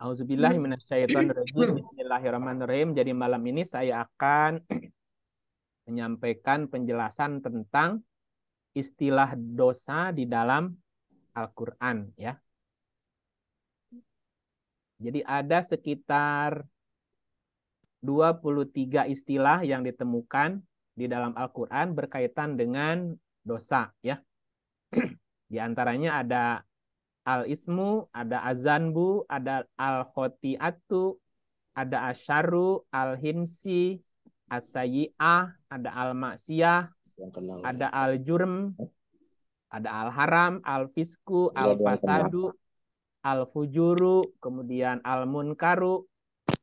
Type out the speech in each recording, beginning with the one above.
Auzubillahi minasyaitonirrajim. Bismillahirrahmanirrahim. Jadi malam ini saya akan menyampaikan penjelasan tentang istilah dosa di dalam Al-Qur'an ya. Jadi ada sekitar 23 istilah yang ditemukan di dalam Al-Qur'an berkaitan dengan dosa ya. Di antaranya ada al-ismu, ada azanbu, ada al-khotiatu, ada asyaru, al-hinsi, as-sayyi'ah, ada al-maksiyah, ada al-jurm, ada al-haram, al-fisku, al-fasadu, al-fujuru, kemudian al-munkaru,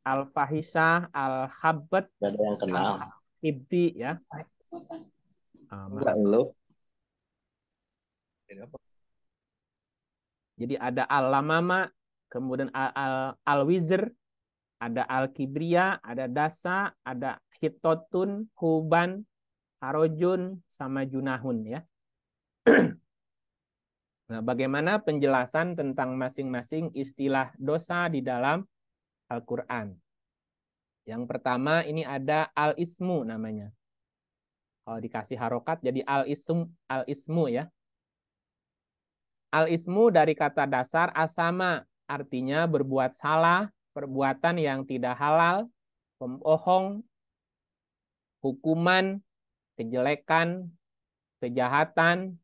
al-fahisyah, al-khabbat, al-ibdi ya. Jadi ada al-lamama, kemudian al-wizr, ada al-kibriya, ada dasa, ada hitotun, huban, harojun, sama junahun ya. Nah, bagaimana penjelasan tentang masing-masing istilah dosa di dalam Al-Quran? Yang pertama ini ada al-ismu namanya. Kalau dikasih harokat jadi al-ismu ya. Al-ismu dari kata dasar asama, artinya berbuat salah, perbuatan yang tidak halal, pembohong, hukuman, kejelekan, kejahatan,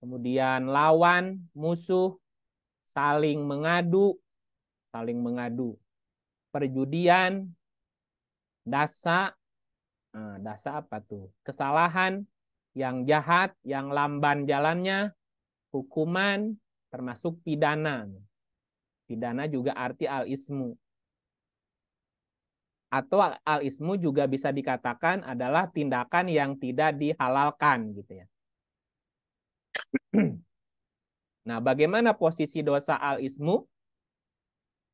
kemudian lawan, musuh, saling mengadu, perjudian, dasa, dasa apa tuh? Kesalahan, yang jahat, yang lamban jalannya, hukuman, termasuk pidana. Pidana juga arti al-ismu. Atau al-ismu juga bisa dikatakan adalah tindakan yang tidak dihalalkan gitu ya. Nah, bagaimana posisi dosa al-ismu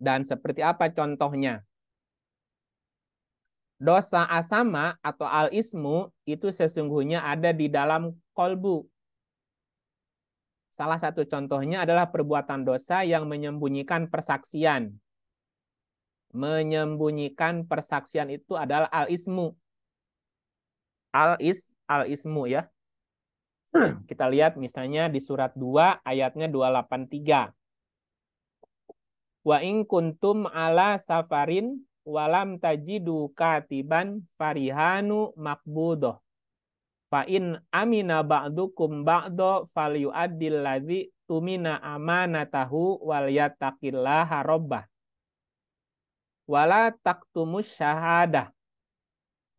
dan seperti apa contohnya? Dosa asama atau al-ismu itu sesungguhnya ada di dalam kolbu. Salah satu contohnya adalah perbuatan dosa yang menyembunyikan persaksian. Menyembunyikan persaksian itu adalah al-ismu. Al-ismu ya. Kita lihat misalnya di surat 2 ayatnya 283. Wa in kuntum ala safarin walam tajidu katiban farihanu makbudoh. Fa in amina ba'dukum ba'do falyu'addil ladzi tumina amanatahu wal yattaqillaha rabbah. Wala taktumus syahadah.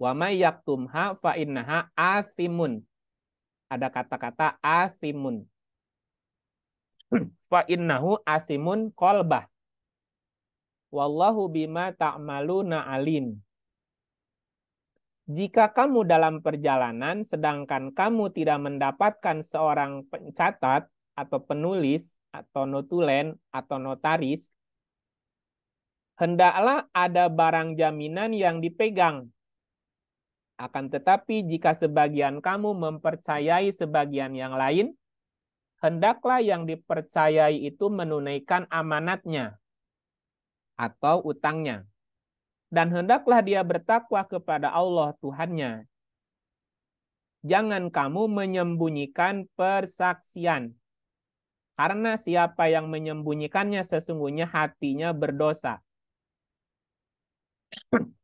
Wa may yaktumha fa innaha asimun. Ada kata-kata asimun. Fa innahu asimun qalbah. Wallahu bima ta'maluna alim. Jika kamu dalam perjalanan sedangkan kamu tidak mendapatkan seorang pencatat atau penulis atau notulen atau notaris, hendaklah ada barang jaminan yang dipegang. Akan tetapi jika sebagian kamu mempercayai sebagian yang lain, hendaklah yang dipercayai itu menunaikan amanatnya atau utangnya. Dan hendaklah dia bertakwa kepada Allah Tuhannya. Jangan kamu menyembunyikan persaksian. Karena siapa yang menyembunyikannya sesungguhnya hatinya berdosa.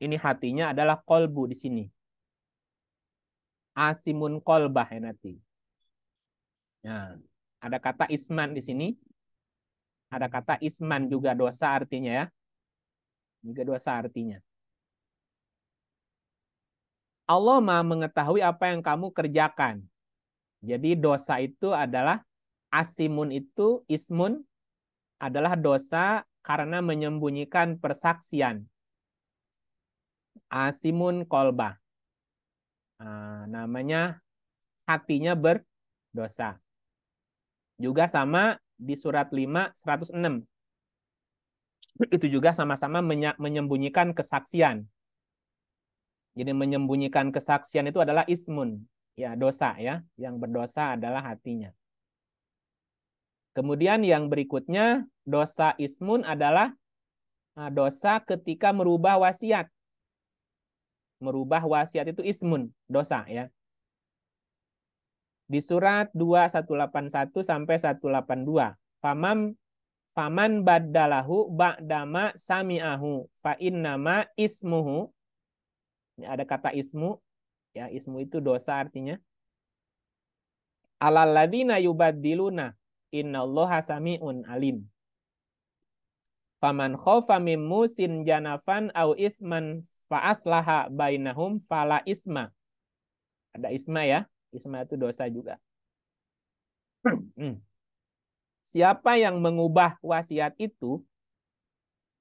Ini hatinya adalah kolbu di sini. Asimun kolbah ya nanti. Nah, ada kata isman di sini. Ada kata isman juga dosa artinya ya. Juga dosa artinya. Allah Maha mengetahui apa yang kamu kerjakan. Jadi dosa itu adalah asimun itu, ismun adalah dosa karena menyembunyikan persaksian. Asimun kolbah. Namanya hatinya berdosa. Juga sama di surat 5, 106. Itu juga sama-sama menyembunyikan kesaksian. Jadi menyembunyikan kesaksian itu adalah ismun. Ya, dosa ya. Yang berdosa adalah hatinya. Kemudian yang berikutnya, dosa ismun adalah Nah, dosa ketika merubah wasiat. Merubah wasiat itu ismun, dosa ya. Di surat 2181 sampai 182. Faman baddalahu ba'dama sami'ahu fa innama ismuhu. Ini ada kata ismu, ya ismu itu dosa artinya. Alalladzina yubaddiluna innallaha sami'un alim. Faman khofa mim musin janafan au isman fa aslaha bainahum fala isma. Ada isma ya. Isma itu dosa juga. Siapa yang mengubah wasiat itu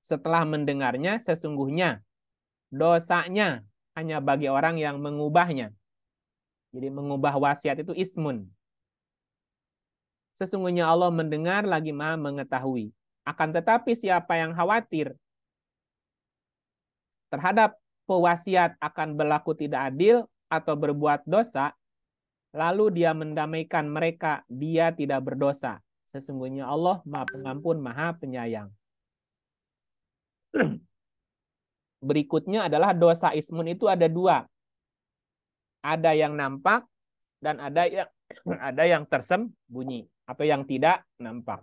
setelah mendengarnya, sesungguhnya dosanya hanya bagi orang yang mengubahnya. Jadi mengubah wasiat itu ismun. Sesungguhnya Allah mendengar lagi Maha mengetahui. Akan tetapi siapa yang khawatir terhadap pewasiat akan berlaku tidak adil atau berbuat dosa, lalu dia mendamaikan mereka, dia tidak berdosa. Sesungguhnya Allah Maha Pengampun, Maha Penyayang. Berikutnya adalah dosa ismun itu ada dua. Ada yang nampak dan ada yang tersembunyi atau yang tidak nampak.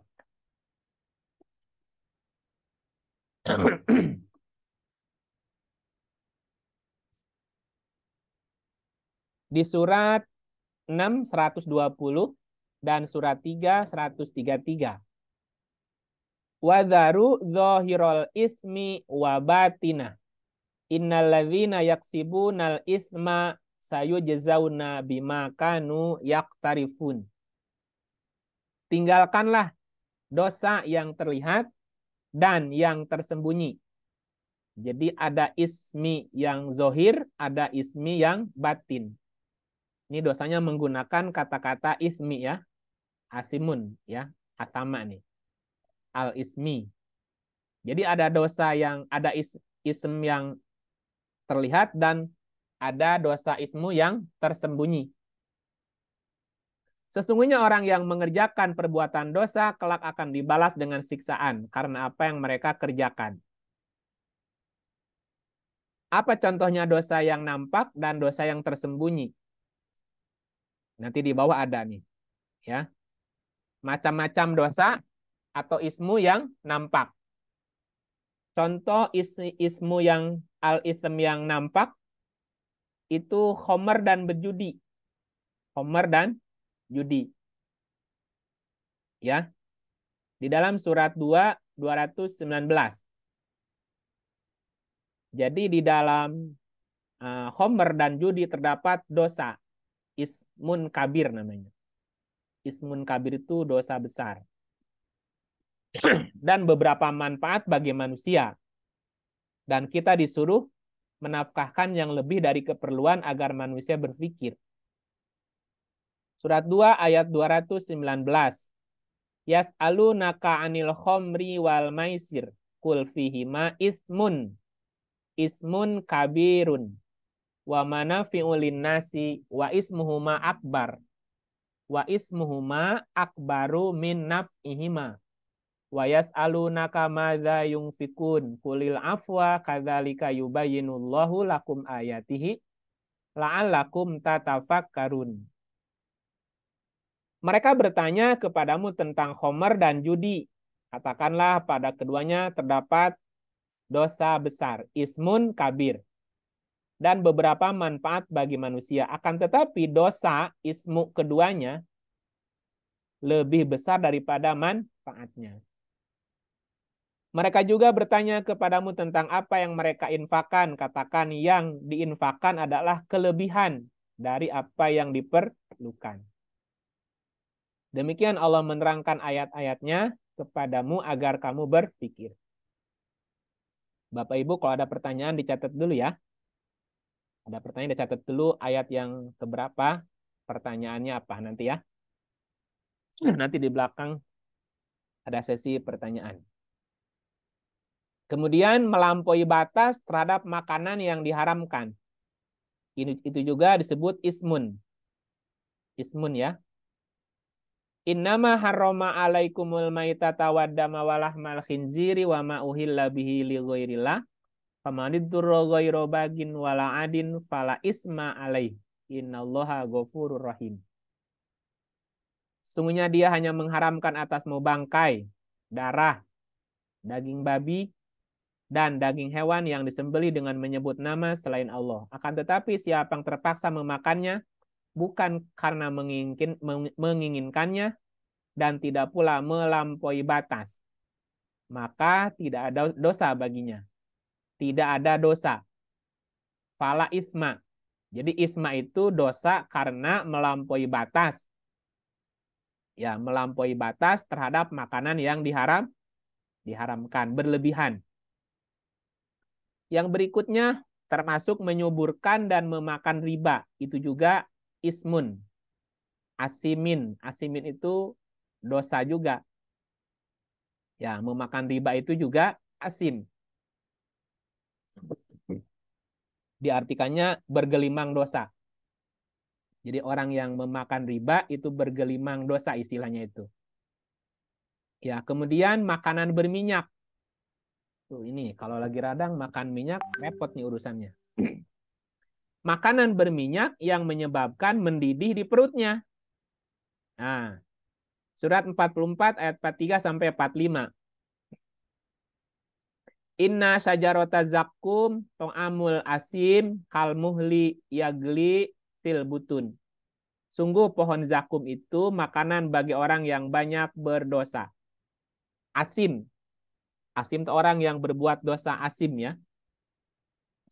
Di surat 6 120 dan surat 3 133. Wadharu dzahirul ismi wa batinah. Innalladzina yaksibunal isma sayujzauna bima kanu yaqtarifun. Tinggalkanlah dosa yang terlihat dan yang tersembunyi. Jadi ada ismi yang zohir, ada ismi yang batin. Ini dosanya menggunakan kata-kata ismi ya. Asimun ya, asama nih. Al-ismi. Jadi ada dosa yang ada ism yang terlihat dan ada dosa ismu yang tersembunyi. Sesungguhnya orang yang mengerjakan perbuatan dosa kelak akan dibalas dengan siksaan karena apa yang mereka kerjakan. Apa contohnya dosa yang nampak dan dosa yang tersembunyi? Nanti di bawah ada nih. Ya. Macam-macam dosa atau ismu yang nampak. Contoh ismu yang al-ism yang nampak itu khomer dan berjudi. Khomer dan judi. Ya. Di dalam surat 2 219. Jadi di dalam khomer dan judi terdapat dosa. Ismun kabir namanya. Ismun kabir itu dosa besar. Dan beberapa manfaat bagi manusia. Dan kita disuruh menafkahkan yang lebih dari keperluan agar manusia berpikir. Surat 2 ayat 219. Yas'alunaka 'anil khomri wal maisir qul fihima ismun kabirun wa manafi'u linnasi wa ismuhuma akbaru min naf'ihima wa yas'alunaka madza yunfikun qulil afwa kadzalika yubayyinullahu lakum ayatihi la'allakum tatafakkarun. Mereka bertanya kepadamu tentang khomer dan judi. Katakanlah pada keduanya terdapat dosa besar, ismun kabir, dan beberapa manfaat bagi manusia. Akan tetapi dosa ismu keduanya lebih besar daripada manfaatnya. Mereka juga bertanya kepadamu tentang apa yang mereka infakkan. Katakan yang diinfakkan adalah kelebihan dari apa yang diperlukan. Demikian Allah menerangkan ayat-ayatnya kepadamu agar kamu berpikir. Bapak Ibu, kalau ada pertanyaan dicatat dulu ya. Ada pertanyaan dicatat dulu ayat yang keberapa, pertanyaannya apa nanti ya. Nanti di belakang ada sesi pertanyaan. Kemudian melampaui batas terhadap makanan yang diharamkan. Itu juga disebut ismun. Ismun ya. Innama harrama alaikumul maitata waddama walahmal khinziri wa ma uhilla bihi li ghairillah. Famanidurra ghairu bagin wala adin fala isma alaih. Innallaha ghafurur rahim. Sesungguhnya dia hanya mengharamkan atasmu bangkai, darah, daging babi, dan daging hewan yang disembelih dengan menyebut nama selain Allah. Akan tetapi siapa yang terpaksa memakannya, bukan karena menginginkannya, dan tidak pula melampaui batas, maka tidak ada dosa baginya. Tidak ada dosa. Fala isma. Jadi isma itu dosa karena melampaui batas. Ya, melampaui batas terhadap makanan yang diharamkan, berlebihan. Yang berikutnya termasuk menyuburkan dan memakan riba. Itu juga ismun. Asimin. Asimin itu dosa juga. Ya, memakan riba itu juga asim. Diartikannya bergelimang dosa. Jadi orang yang memakan riba itu bergelimang dosa istilahnya itu. Ya, kemudian makanan berminyak. Tuh ini kalau lagi radang makan minyak repot nih urusannya. Makanan berminyak yang menyebabkan mendidih di perutnya. Nah, surat 44 ayat 43 sampai 45. Inna syajarota zakum tong'amul asim kalmuhli yagli fil butun. Sungguh pohon zakum itu makanan bagi orang yang banyak berdosa. Asim. Asim itu orang yang berbuat dosa asim ya.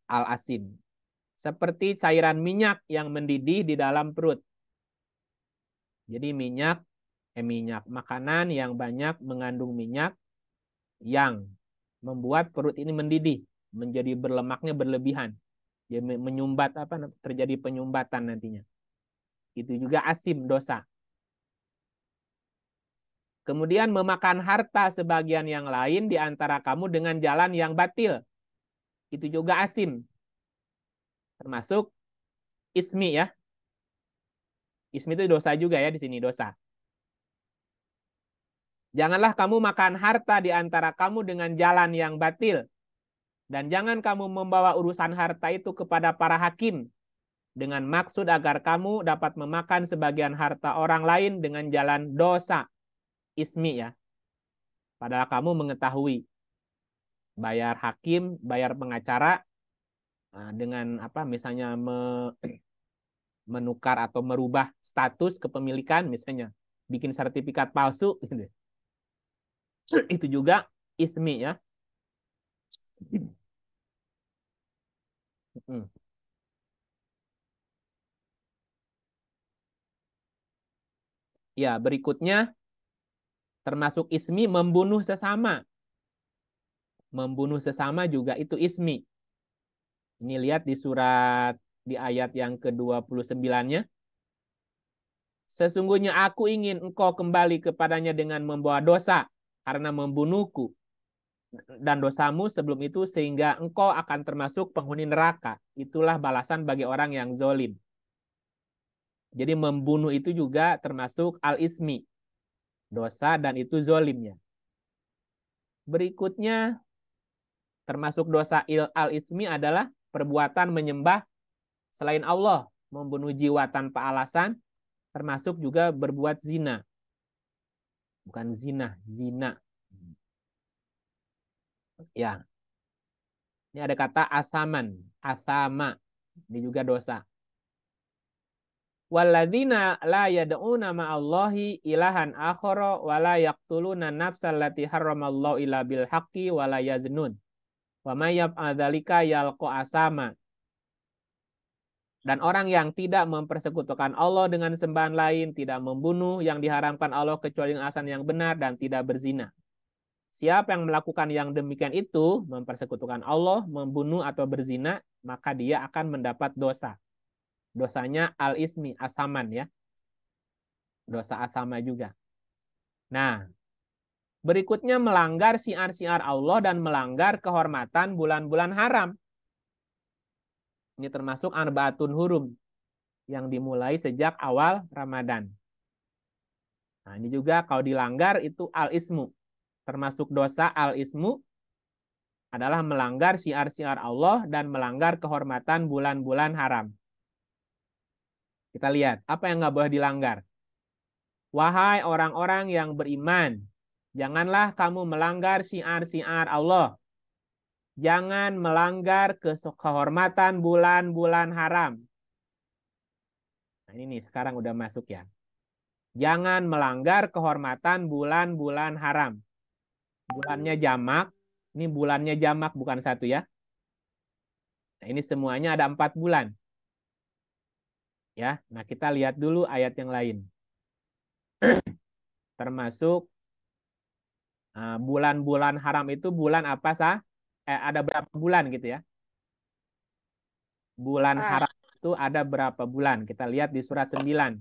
Al-asim. Seperti cairan minyak yang mendidih di dalam perut. Jadi minyak makanan yang banyak mengandung minyak yang membuat perut ini mendidih, menjadi berlemaknya berlebihan. Dia menyumbat terjadi penyumbatan nantinya. Itu juga asim dosa. Kemudian memakan harta sebagian yang lain di antara kamu dengan jalan yang batil. Itu juga asim. Termasuk ismi ya. Ismi itu dosa juga ya di sini dosa. Janganlah kamu makan harta di antara kamu dengan jalan yang batil. Dan jangan kamu membawa urusan harta itu kepada para hakim dengan maksud agar kamu dapat memakan sebagian harta orang lain dengan jalan dosa. Ismi ya. Padahal kamu mengetahui bayar hakim, bayar pengacara dengan misalnya menukar atau merubah status kepemilikan misalnya, bikin sertifikat palsu gitu. Itu juga ismi ya. Ya, berikutnya termasuk ismi membunuh sesama. Membunuh sesama juga itu ismi. Ini lihat di ayat yang ke-29-nya. Sesungguhnya aku ingin engkau kembali kepadanya dengan membawa dosa karena membunuhku dan dosamu sebelum itu sehingga engkau akan termasuk penghuni neraka. Itulah balasan bagi orang yang zolim. Jadi membunuh itu juga termasuk al-ismi. Dosa dan itu zolimnya. Berikutnya termasuk dosa al-ismi adalah perbuatan menyembah selain Allah. Membunuh jiwa tanpa alasan. Termasuk juga berbuat zina. Bukan zina, zina. Ya. Ini ada kata asaman, asama. Ini juga dosa. Walladzina la yad'una ma'allahi ilahan akhara wa la yaqtuluna nafsal lati harramallahu illa bil haqqi wa la yaznun. Wa may yaf'al dzalika yalqa asama. Dan orang yang tidak mempersekutukan Allah dengan sembahan lain, tidak membunuh yang diharamkan Allah kecuali dengan alasan yang benar dan tidak berzina. Siapa yang melakukan yang demikian itu, mempersekutukan Allah, membunuh atau berzina, maka dia akan mendapat dosa. Dosanya al-ismi, asaman ya. Dosa asama juga. Nah, berikutnya melanggar syiar-syiar Allah dan melanggar kehormatan bulan-bulan haram. Ini termasuk Arbaatun Hurum yang dimulai sejak awal Ramadan. Nah, ini juga kalau dilanggar itu al-ismu. Termasuk dosa al-ismu adalah melanggar syiar-syiar Allah dan melanggar kehormatan bulan-bulan haram. Kita lihat, apa yang nggak boleh dilanggar? Wahai orang-orang yang beriman, janganlah kamu melanggar syiar-syiar Allah. Jangan melanggar kehormatan bulan-bulan haram. Nah, ini nih sekarang udah masuk ya. Jangan melanggar kehormatan bulan-bulan haram. Bulannya jamak. Ini bulannya jamak bukan satu ya. Nah, ini semuanya ada 4 bulan. Ya, nah kita lihat dulu ayat yang lain. Termasuk bulan-bulan haram itu bulan apa sah? Ada berapa bulan gitu ya? Bulan haram itu ada berapa bulan? Kita lihat di surat 9.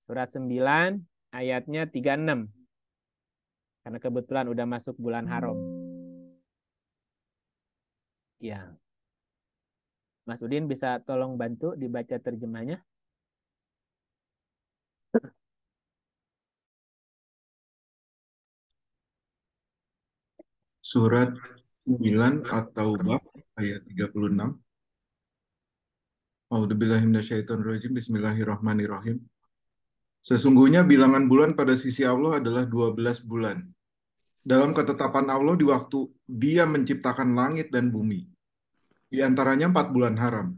Surat 9 ayatnya 36. Karena kebetulan udah masuk bulan haram. Ya. Mas Udin bisa tolong bantu dibaca terjemahnya? Surat 9 At-Taubah ayat 36. A'udzubillahiminasyaitonirrajim. Bismillahirrahmanirrahim. Sesungguhnya bilangan bulan pada sisi Allah adalah 12 bulan. Dalam ketetapan Allah di waktu Dia menciptakan langit dan bumi. Di antaranya 4 bulan haram.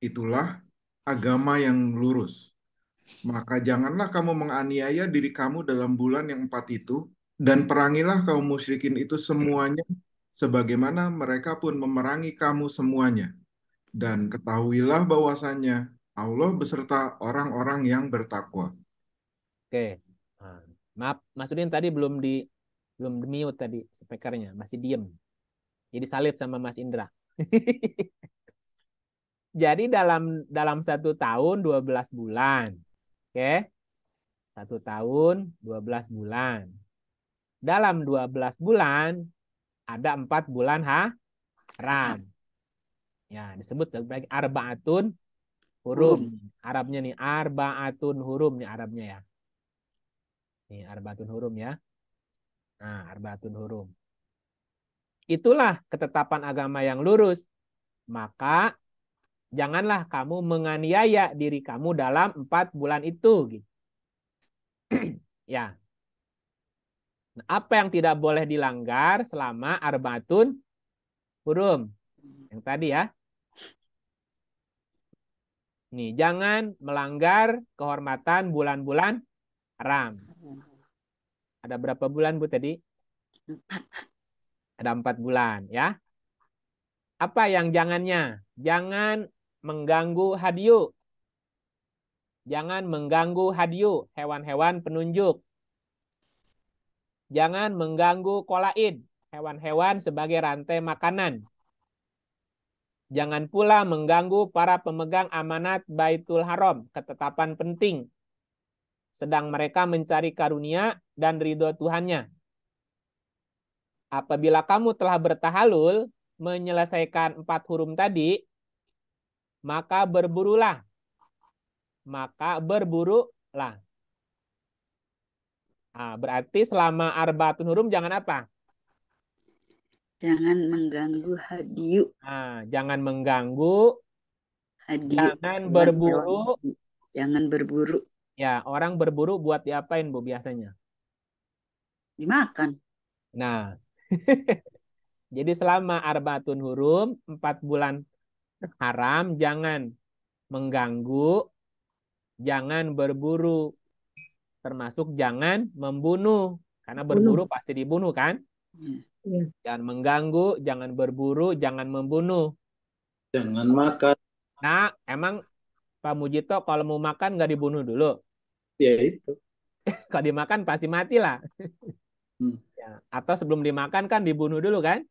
Itulah agama yang lurus. Maka janganlah kamu menganiaya diri kamu dalam bulan yang 4 itu, dan perangilah kaum musyrikin itu semuanya, sebagaimana mereka pun memerangi kamu semuanya. Dan ketahuilah bahwasannya Allah beserta orang-orang yang bertakwa. Oke. Nah, maaf, Mas Udin tadi belum di mute tadi speakernya, masih diem. Jadi salib sama Mas Indra. Jadi dalam 1 tahun 12 bulan. Oke. 1 tahun 12 bulan. Dalam 12 bulan ada 4 bulan haram. Ya, disebut sebagai arbaatun hurum. Arabnya nih arbaatun hurum nih Arabnya ya. Nih arbaatun hurum ya. Nah, arbaatun hurum. Itulah ketetapan agama yang lurus. Maka janganlah kamu menganiaya diri kamu dalam 4 bulan itu. Gitu. Ya. Nah, apa yang tidak boleh dilanggar selama arbaatun hurum? Yang tadi ya. Nih, jangan melanggar kehormatan bulan-bulan haram. Ada berapa bulan Bu tadi? 4. Ada 4 bulan ya. Apa yang jangannya? Jangan mengganggu hadyu. Jangan mengganggu hadyu, hewan-hewan penunjuk. Jangan mengganggu qolaid, hewan-hewan sebagai rantai makanan. Jangan pula mengganggu para pemegang amanat Baitul Haram, ketetapan penting. Sedang mereka mencari karunia dan ridho Tuhannya. Apabila kamu telah bertahalul, menyelesaikan 4 hurum tadi, maka berburulah. Maka berburulah. Nah, berarti selama arbaatun hurum jangan apa? Jangan mengganggu hadyu. Nah, jangan mengganggu, Hadyu. jangan berburu. Jangan berburu. Ya, orang berburu buat diapain Bu biasanya? Dimakan. Nah, jadi selama arbaatun hurum, 4 bulan haram, jangan mengganggu, jangan berburu, termasuk jangan membunuh. Karena berburu pasti dibunuh kan? Ya. Jangan mengganggu, jangan berburu, jangan membunuh. Jangan makan. Nah, emang Pak Mujito kalau mau makan nggak dibunuh dulu? Ya itu. Kalau dimakan pasti mati lah. Ya. Atau sebelum dimakan kan dibunuh dulu kan?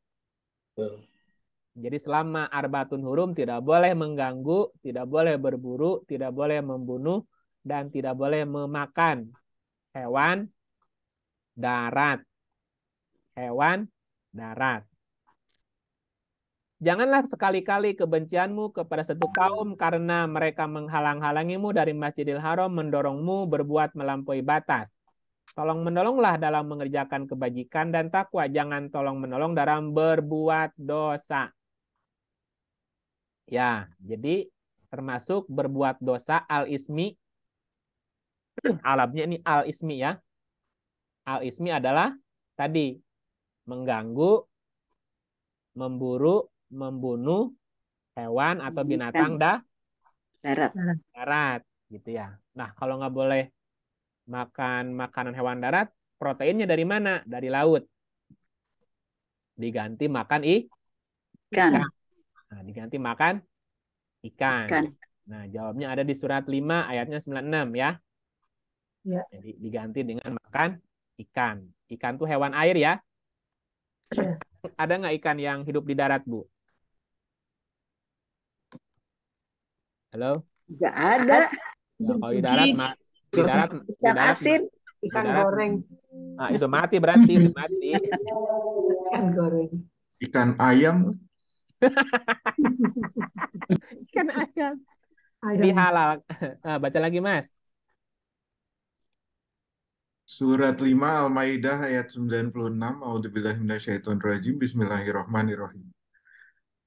Jadi selama arbaatun hurum tidak boleh mengganggu, tidak boleh berburu, tidak boleh membunuh, dan tidak boleh memakan hewan darat. Hewan darat. Janganlah sekali-kali kebencianmu kepada satu kaum karena mereka menghalang-halangimu dari Masjidil Haram, mendorongmu berbuat melampaui batas. Tolong menolonglah dalam mengerjakan kebajikan dan takwa. Jangan tolong menolong dalam berbuat dosa. Ya, jadi termasuk berbuat dosa al-ismi. Alamnya ini al-ismi ya. Al-ismi adalah tadi mengganggu, memburu, membunuh hewan atau binatang Darat. darat gitu ya. Nah, kalau nggak boleh makan makanan hewan darat, proteinnya dari mana? Dari laut. Diganti makan Ikan. ikan. Nah, diganti makan ikan. Ikan. Nah, jawabnya ada di surat 5 ayatnya 96 ya. Ya. Jadi diganti dengan makan ikan. Ikan tuh hewan air ya. Ya. Ada nggak ikan yang hidup di darat, Bu? Halo? Nggak ada. Ya, kalau di darat, di darat, Ikan asin. Ikan darat. goreng. Nah, itu mati berarti, udah mati. Ikan goreng. Ikan ayam. Ikan ayam. Ayam. Dihalal. Nah, baca lagi, Mas. Surat 5 Al-Maidah ayat 96. A'udzubillahi minasyaitonirrajim. Bismillahirrahmanirrahim.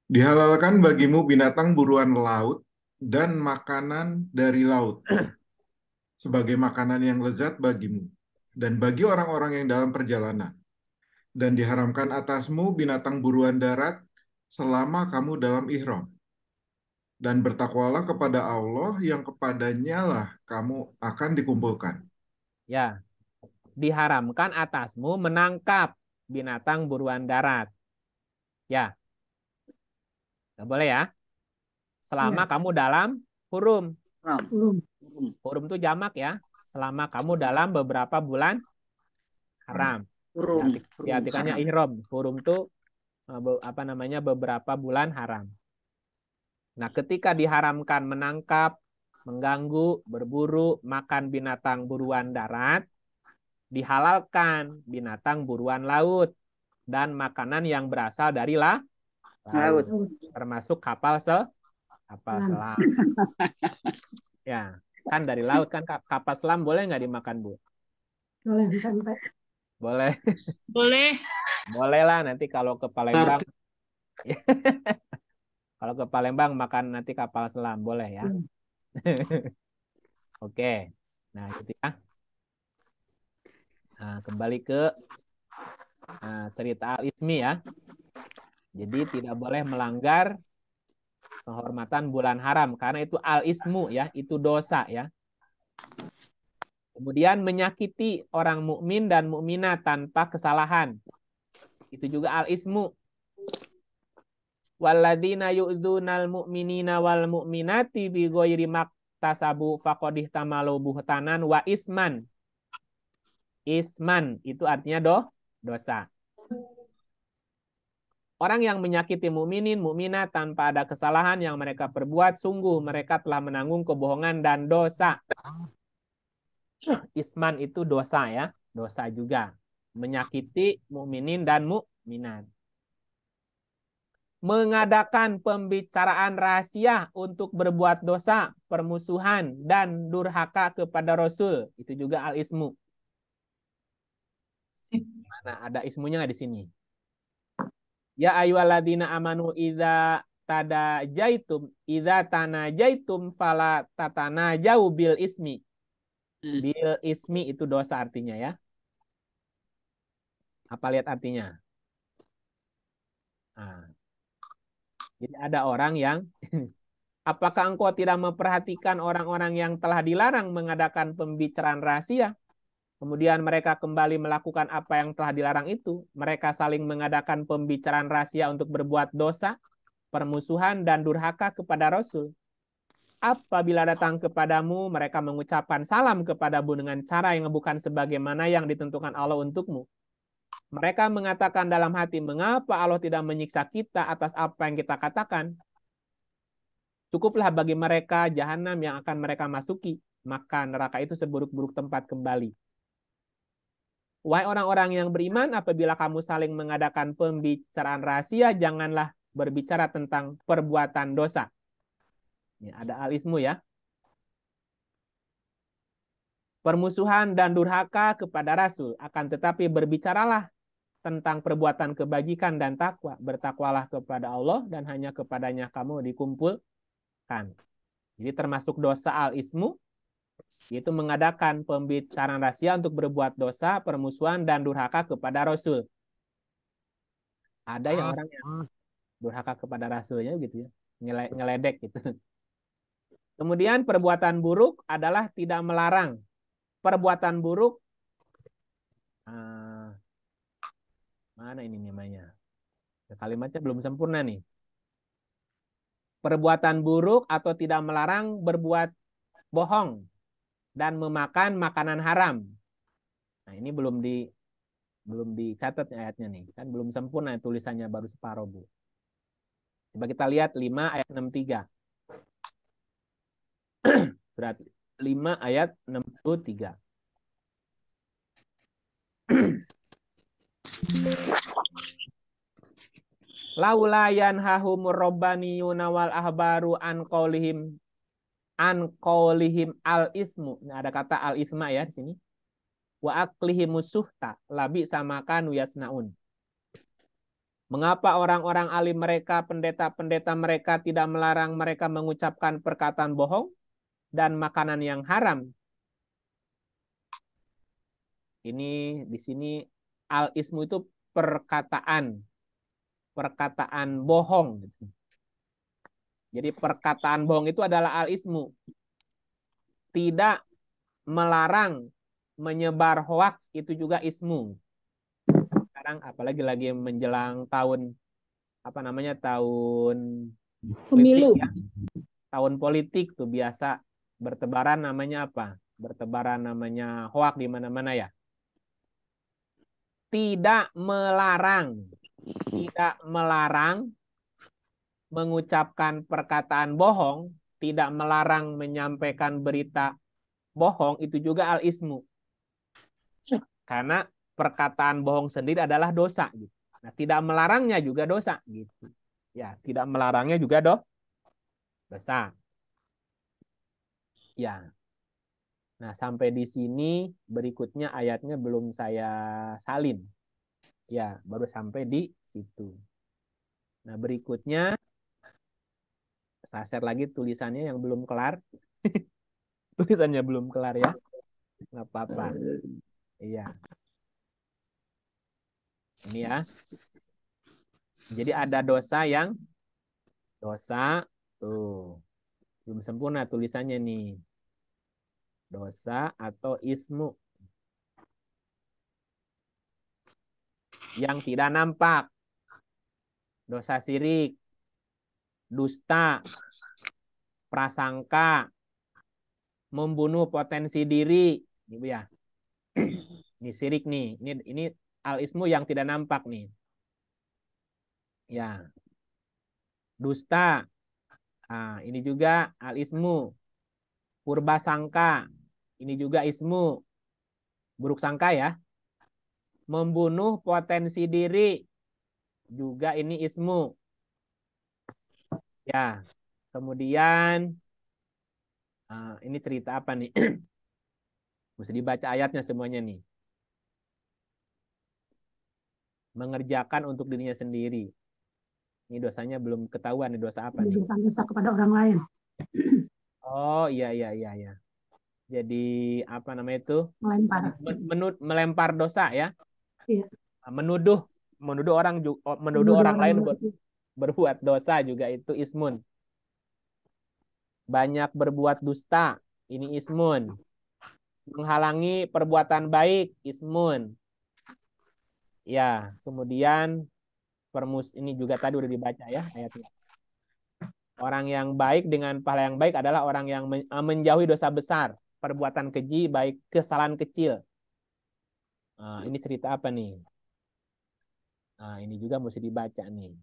Dihalalkan bagimu binatang buruan laut dan makanan dari laut sebagai makanan yang lezat bagimu dan bagi orang-orang yang dalam perjalanan. Dan diharamkan atasmu binatang buruan darat selama kamu dalam ihram. Dan bertakwalah kepada Allah yang kepadanya lah kamu akan dikumpulkan. Ya. Diharamkan atasmu menangkap binatang buruan darat. Ya. Nggak boleh ya. Selama kamu dalam hurum. Hurum itu jamak ya. Selama kamu dalam beberapa bulan haram. Diartikannya ihram. Hurum itu apa namanya beberapa bulan haram. Nah, ketika diharamkan menangkap, mengganggu, berburu, makan binatang buruan darat, dihalalkan binatang buruan laut dan makanan yang berasal dari laut, termasuk kapal selam. Ya, kan dari laut kan kapal selam boleh nggak dimakan, Bu? Boleh. Boleh. Boleh. Boleh lah nanti kalau ke Palembang. Kalau ke Palembang makan nanti kapal selam boleh ya. Oke. Nah, gitu ya. Nah, kembali ke cerita al-ismi ya. Jadi tidak boleh melanggar penghormatan bulan haram karena itu al-ismu ya, itu dosa ya. Kemudian menyakiti orang mukmin dan mukminah tanpa kesalahan. Itu juga al-ismu. Walladzina yu'dzunal mu'minina wal mu'minati bighairi maktasabu faqad ihtamalu buhtanan wa isman. Isman itu artinya dosa. Orang yang menyakiti mukminin, mukminat tanpa ada kesalahan yang mereka perbuat, sungguh mereka telah menanggung kebohongan dan dosa. Isman itu dosa ya, dosa juga. Menyakiti mukminin dan mukminat. Mengadakan pembicaraan rahasia untuk berbuat dosa, permusuhan, dan durhaka kepada Rasul. Itu juga al-ismu. Mana ada ismunya nggak di sini? Ya ayyuhalladzina amanu idza tanajaitum fala tatanajau bil ismi. Bil ismi itu dosa artinya ya. Apa lihat artinya? Nah. Jadi ada orang yang apakah engkau tidak memperhatikan orang-orang yang telah dilarang mengadakan pembicaraan rahasia? Kemudian mereka kembali melakukan apa yang telah dilarang itu. Mereka saling mengadakan pembicaraan rahasia untuk berbuat dosa, permusuhan, dan durhaka kepada Rasul. Apabila datang kepadamu, mereka mengucapkan salam kepadamu dengan cara yang bukan sebagaimana yang ditentukan Allah untukmu. Mereka mengatakan dalam hati, mengapa Allah tidak menyiksa kita atas apa yang kita katakan? Cukuplah bagi mereka jahanam yang akan mereka masuki, maka neraka itu seburuk-buruk tempat kembali. Wahai orang-orang yang beriman, apabila kamu saling mengadakan pembicaraan rahasia, janganlah berbicara tentang perbuatan dosa. Ini ada al-ismu ya. Permusuhan dan durhaka kepada Rasul. Akan tetapi berbicaralah tentang perbuatan kebajikan dan takwa. Bertakwalah kepada Allah dan hanya kepadanya kamu dikumpulkan. Jadi termasuk dosa al-ismu, yaitu mengadakan pembicaraan rahasia untuk berbuat dosa, permusuhan, dan durhaka kepada Rasul. Ada yang orang yang durhaka kepada Rasulnya gitu ya, ngeledek gitu. Kemudian perbuatan buruk adalah tidak melarang. Perbuatan buruk, mana ini namanya? Kalimatnya belum sempurna nih. Perbuatan buruk atau tidak melarang berbuat bohong dan memakan makanan haram. Nah, ini belum dicatat ayatnya nih. Kan belum sempurna tulisannya, baru separuh, Bu. Coba kita lihat 5 ayat 63. Surat 5 ayat 63. Laula yanhahumur rabbaniyuna wal ahbaru an qaulihim al ismu. Nah, ada kata al isma ya di sini. Wa aklihimus suhta labi samakan yasnaun. Mengapa orang-orang alim mereka, pendeta-pendeta mereka tidak melarang mereka mengucapkan perkataan bohong dan makanan yang haram? Ini di sini al ismu itu perkataan bohong. Jadi perkataan bohong itu adalah al-ismu. Tidak melarang menyebar hoaks itu juga ismu. Sekarang apalagi lagi menjelang tahun tahun Pemilu. politik ya. Tahun politik tuh biasa bertebaran namanya apa? Bertebaran namanya hoaks di mana-mana ya. Tidak melarang mengucapkan perkataan bohong, tidak melarang menyampaikan berita bohong, itu juga al-ismu. Karena perkataan bohong sendiri adalah dosa. Gitu. Nah, tidak melarangnya juga dosa. Gitu. Ya, tidak melarangnya juga dosa. Ya. Nah, sampai di sini berikutnya ayatnya belum saya salin. Ya, baru sampai di situ. Nah, berikutnya saya share lagi tulisannya yang belum kelar. Tulisannya belum kelar ya. Nggak apa-apa. Iya. Ini ya. Jadi ada dosa tuh. Belum sempurna tulisannya nih. Dosa atau ismu. Yang tidak nampak. Dosa syirik. Dusta. Prasangka. Membunuh potensi diri. Ini ya. Ini syirik nih. Ini al-ismu yang tidak nampak nih. Ya. Dusta. Nah, ini juga al-ismu. Purba sangka. Ini juga ismu. Buruk sangka ya. Membunuh potensi diri. Juga ini ismu. Ya. Kemudian ini cerita apa nih? Mesti dibaca ayatnya semuanya nih. Mengerjakan untuk dirinya sendiri. Ini dosanya belum ketahuan, nih dosa apa nih? Menunjukkan dosa kepada orang lain. Oh iya. Jadi apa namanya itu? Melempar. Melempar dosa ya? Iya. Menuduh orang lain berbuat dosa juga itu ismun. Banyak berbuat dusta, ini ismun. Menghalangi perbuatan baik, ismun. Ya, kemudian ini juga tadi udah dibaca ya ayatnya. Orang yang baik dengan pahala yang baik adalah orang yang menjauhi dosa besar, perbuatan keji, baik kesalahan kecil. Ini cerita apa nih? Ini juga mesti dibaca nih.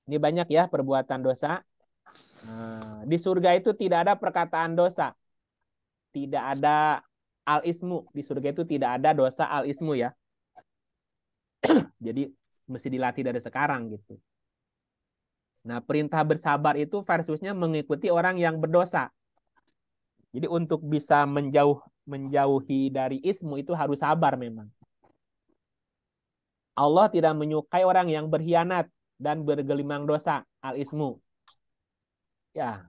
Ini banyak ya perbuatan dosa. Di surga itu tidak ada perkataan dosa. Tidak ada al-ismu. Di surga itu tidak ada dosa al-ismu ya. Jadi mesti dilatih dari sekarang gitu. Nah, perintah bersabar itu versusnya mengikuti orang yang berdosa. Jadi untuk bisa menjauhi dari ismu itu harus sabar memang. Allah tidak menyukai orang yang berkhianat dan bergelimang dosa, al-ismu. Ya.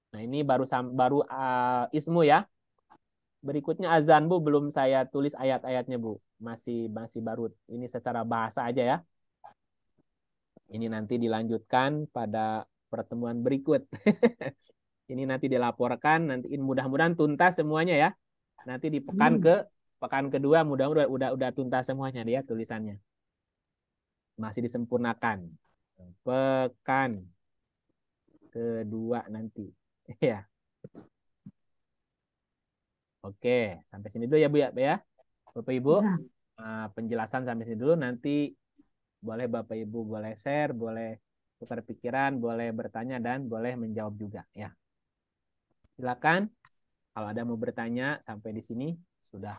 Nah, ini baru ismu ya. Berikutnya azan, Bu, belum saya tulis ayat-ayatnya, Bu. Masih baru. Ini secara bahasa aja ya. Ini nanti dilanjutkan pada pertemuan berikut. Ini nanti dilaporkan, nanti mudah-mudahan tuntas semuanya ya. Nanti di pekan kedua mudah-mudahan udah tuntas semuanya dia tulisannya. Masih disempurnakan. Pekan kedua nanti. Ya. Oke, sampai sini dulu ya Bu ya. Bapak Ibu, penjelasan sampai sini dulu. Nanti boleh Bapak Ibu boleh share, boleh tukar pikiran, boleh bertanya dan boleh menjawab juga ya. Silakan kalau ada mau bertanya sampai di sini sudah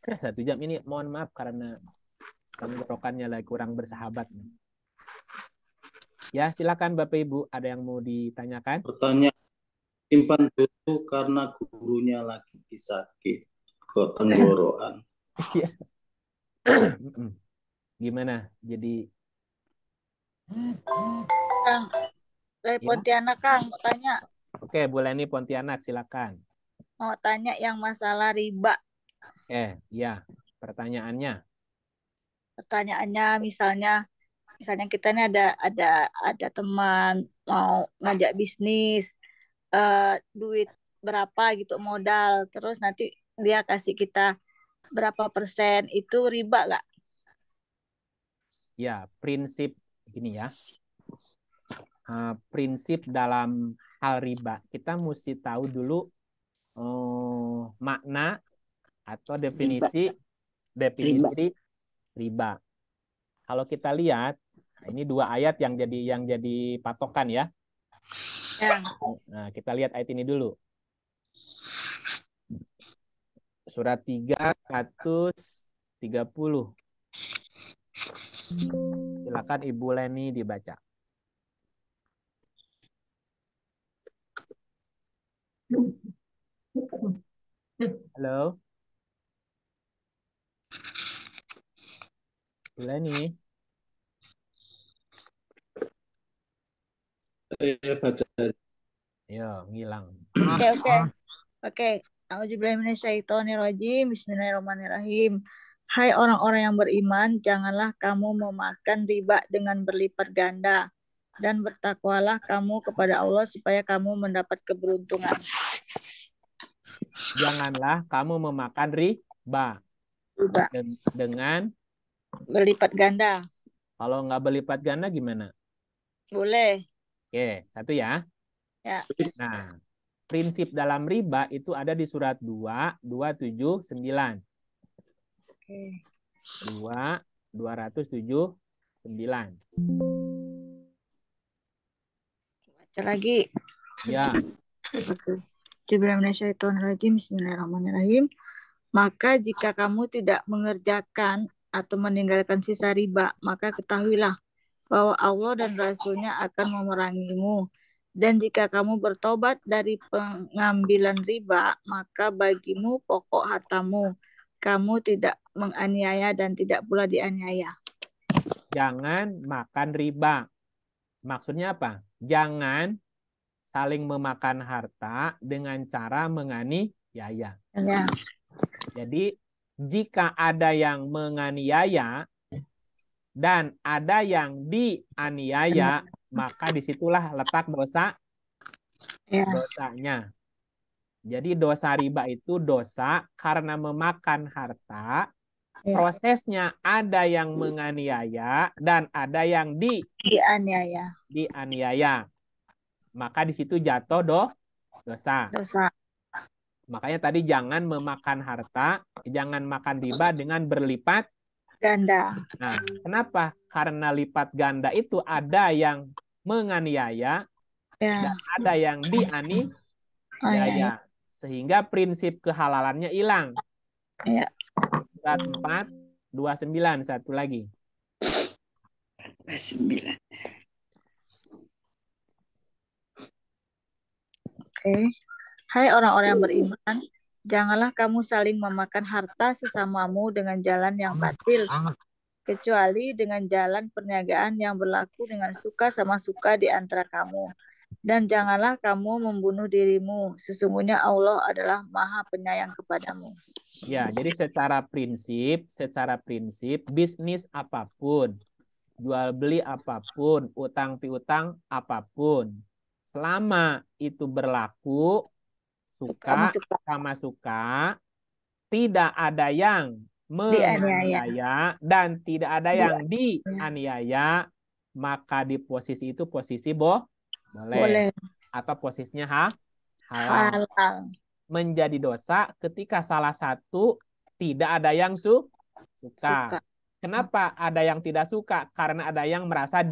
1 jam ini. Mohon maaf karena tenggorokannya lagi kurang bersahabat. Ya, silakan Bapak Ibu, ada yang mau ditanyakan? Pertanyaan, simpan dulu karena gurunya lagi sakit. Kok tenggorokan? Iya. Gimana? Jadi Kang, dari Pontianak, Kang, mau tanya. Oke, Bu Leni Pontianak, silakan. Mau tanya yang masalah riba. Ya, pertanyaannya. Pertanyaannya misalnya kita ini ada teman mau ngajak bisnis, duit berapa gitu modal, terus nanti dia kasih kita berapa persen, itu riba nggak? Ya, prinsip gini ya. Prinsip dalam hal riba, kita mesti tahu dulu makna atau definisi riba. Kalau kita lihat, ini 2 ayat yang jadi patokan ya. Ya. Nah, kita lihat ayat ini dulu. Surat 3, 130. Silakan Ibu Leni dibaca. Halo. Bu Leni. Baca. Yo, ngilang. Oke. A'udzubillahiminasyaitonirrajim. Bismillahirrahmanirrahim. Hai orang-orang yang beriman, janganlah kamu memakan riba dengan berlipat ganda, dan bertakwalah kamu kepada Allah supaya kamu mendapat keberuntungan. Janganlah kamu memakan riba dengan berlipat ganda. Kalau nggak berlipat ganda gimana? Boleh. Oke, 1 ya. Ya. Nah, prinsip dalam riba itu ada di surat 2, 279. Oke. 2, 279. Baca lagi. Ya. Oke. Bismillahirrahmanirrahim. Maka jika kamu tidak mengerjakan atau meninggalkan sisa riba, maka ketahuilah bahwa Allah dan Rasul-Nya akan memerangimu. Dan jika kamu bertobat dari pengambilan riba, maka bagimu pokok hartamu. Kamu tidak menganiaya dan tidak pula dianiaya. Jangan makan riba. Maksudnya apa? Jangan saling memakan harta dengan cara menganiaya. Ya. Jadi, jika ada yang menganiaya dan ada yang dianiaya, maka disitulah letak dosanya. Jadi dosa riba itu dosa karena memakan harta. Prosesnya ada yang menganiaya dan ada yang dianiaya. Maka di situ jatuh dosa. Makanya tadi jangan memakan harta, jangan makan riba dengan berlipat ganda. Nah, kenapa? Karena lipat ganda itu ada yang menganiaya dan ada yang dianiaya. Sehingga prinsip kehalalannya hilang. Ya. Surat 4, 29, 1 lagi. 29. Oke. Hai orang-orang yang beriman, janganlah kamu saling memakan harta sesamamu dengan jalan yang batil, kecuali dengan jalan perniagaan yang berlaku dengan suka sama suka di antara kamu. Dan janganlah kamu membunuh dirimu, sesungguhnya Allah adalah Maha Penyayang kepadamu. Ya, jadi secara prinsip bisnis apapun, jual beli apapun, utang piutang apapun, selama itu berlaku Kamu suka suka sama suka, tidak ada yang dianiaya. menganiaya dan tidak ada yang dianiaya, maka di posisi itu posisi boleh Boleh atau posisinya halal. halal. Menjadi dosa ketika salah satu tidak ada yang suka. Suka. Kenapa ada yang tidak suka? Karena ada yang merasa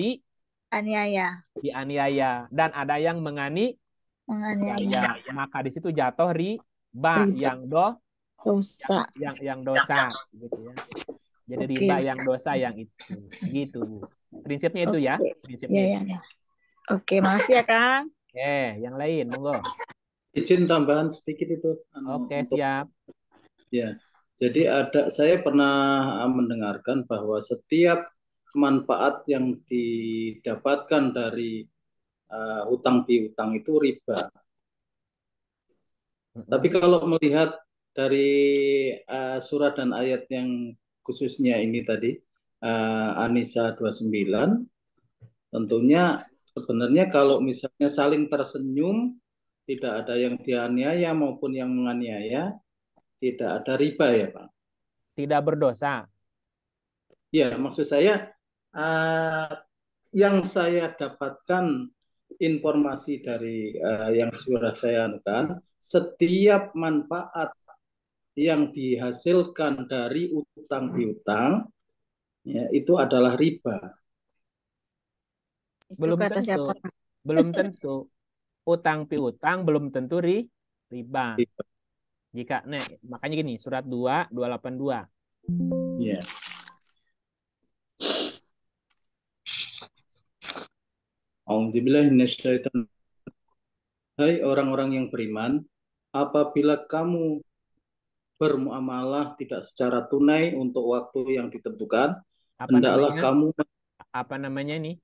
Aniaya. dianiaya dan ada yang Menganiaya. maka di situ jatuh riba yang Dosa. yang dosa gitu ya. Jadi Oke. riba yang dosa yang itu gitu Bu. Prinsipnya itu ya, Oke. prinsipnya Ya, itu. ya. Oke, makasih ya Kang. Oke, yang lain monggo. Izin tambahan sedikit itu. Oke, untuk siap. ya. Jadi saya pernah mendengarkan bahwa setiap manfaat yang didapatkan dari hutang piutang itu riba. Tapi kalau melihat dari surat dan ayat yang khususnya ini tadi, An-Nisa 29, tentunya sebenarnya kalau misalnya saling tersenyum, tidak ada yang dianiaya maupun yang menganiaya, tidak ada riba ya Pak. Tidak berdosa. Ya, maksud saya yang saya dapatkan informasi dari yang sudah saya anukan, setiap manfaat yang dihasilkan dari utang piutang ya, itu adalah riba. Itu Belum kata tentu. siapa? Belum tentu. Utang piutang belum tentu riba. Jika makanya gini, surat 2 282. Ya. Hai orang-orang yang beriman, apabila kamu bermuamalah tidak secara tunai untuk waktu yang ditentukan, hendaklah kamu apa namanya ini?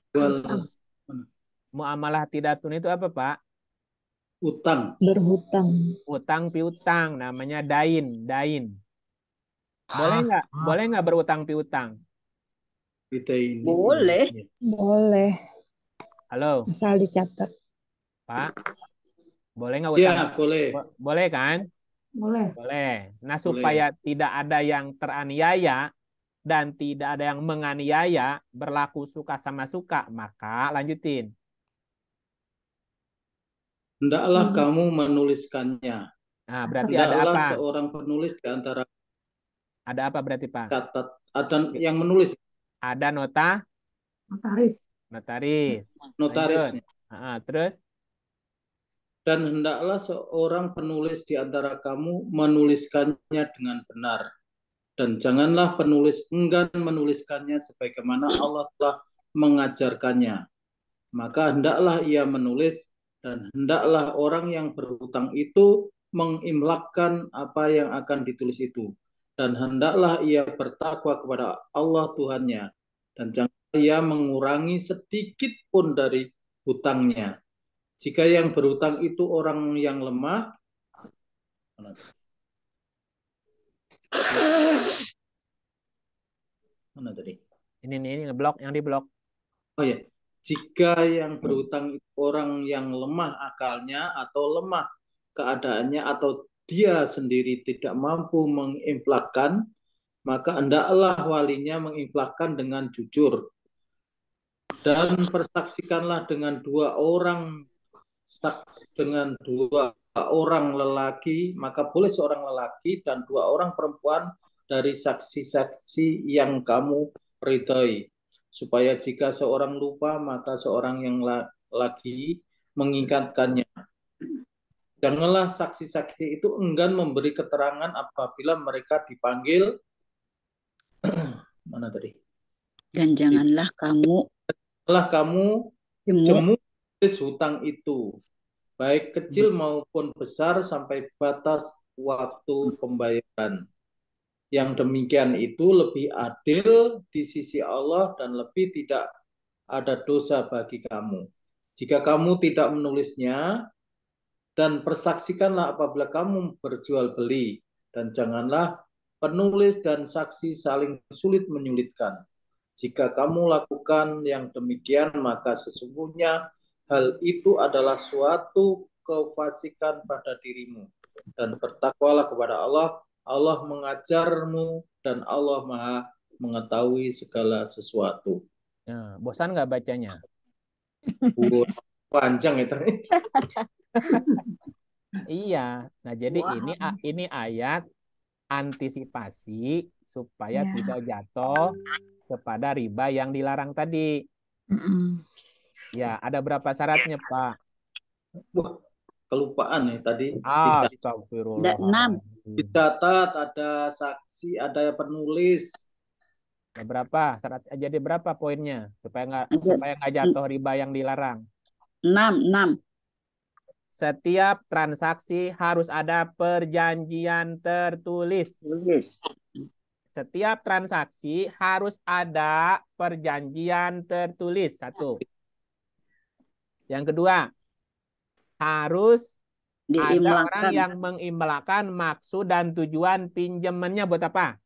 jual Muamalah tidak tunai itu apa, Pak? utang. Berhutang. Utang piutang, namanya dain. Boleh nggak berutang piutang? Ini. Boleh. Boleh. Halo, Asal dicatat. Pak. Boleh nggak utang? Ya, boleh. Boleh kan? Boleh. Boleh. Nah, supaya tidak ada yang teraniaya dan tidak ada yang menganiaya, berlaku suka sama suka, maka lanjutin. Hendaklah kamu menuliskannya. Nah, berarti Hendaklah ada apa? seorang penulis di antara Ada apa berarti, Pak? catat, ada yang menulis. Ada notaris. Notarisnya. Terus? Dan hendaklah seorang penulis di antara kamu menuliskannya dengan benar. Dan janganlah penulis enggan menuliskannya sebagaimana Allah telah mengajarkannya. Maka hendaklah ia menulis, dan hendaklah orang yang berhutang itu mengimlakkan apa yang akan ditulis itu. Dan hendaklah ia bertakwa kepada Allah Tuhannya. Dan jangan ia mengurangi sedikit pun dari hutangnya. Jika yang berhutang itu orang yang lemah, mana tadi? Ini ngeblok, yang diblok. Oh ya, jika yang berhutang itu orang yang lemah akalnya atau lemah keadaannya atau dia sendiri tidak mampu menginfakkan, maka hendaklah walinya menginfakkan dengan jujur. Dan persaksikanlah dengan dua orang lelaki, maka boleh seorang lelaki dan dua orang perempuan dari saksi-saksi yang kamu ridhoi, supaya jika seorang lupa maka seorang yang lagi mengingatkannya. Janganlah saksi-saksi itu enggan memberi keterangan apabila mereka dipanggil mana tadi? Dan janganlah kamu Telah kamu jemu jemu tulis hutang itu, baik kecil maupun besar sampai batas waktu pembayaran. Yang demikian itu lebih adil di sisi Allah dan lebih tidak ada dosa bagi kamu. Jika kamu tidak menulisnya, dan persaksikanlah apabila kamu berjual beli, dan janganlah penulis dan saksi saling sulit menyulitkan. Jika kamu lakukan yang demikian, maka sesungguhnya hal itu adalah suatu kefasikan pada dirimu. Dan bertakwalah kepada Allah. Allah mengajarmu dan Allah Maha mengetahui segala sesuatu. Nah, bosan nggak bacanya? Panjang ya tadi. Iya. Nah, jadi Wah. ini ayat antisipasi supaya Ya. tidak jatuh kepada riba yang dilarang tadi. Mm-mm. Ya, ada berapa syaratnya, Pak? Wah, kelupaan ya tadi. Astagfirullah. Ada 6. Dicatat, ada saksi, ada penulis. Ada berapa? Syarat jadi berapa poinnya supaya Ada nggak jatuh riba yang dilarang? 6. Setiap transaksi harus ada perjanjian tertulis. Tulis. Setiap transaksi harus ada perjanjian tertulis. Satu. Yang kedua, harus ada orang Diimlakan. yang mengimlakan maksud dan tujuan pinjamannya buat apa?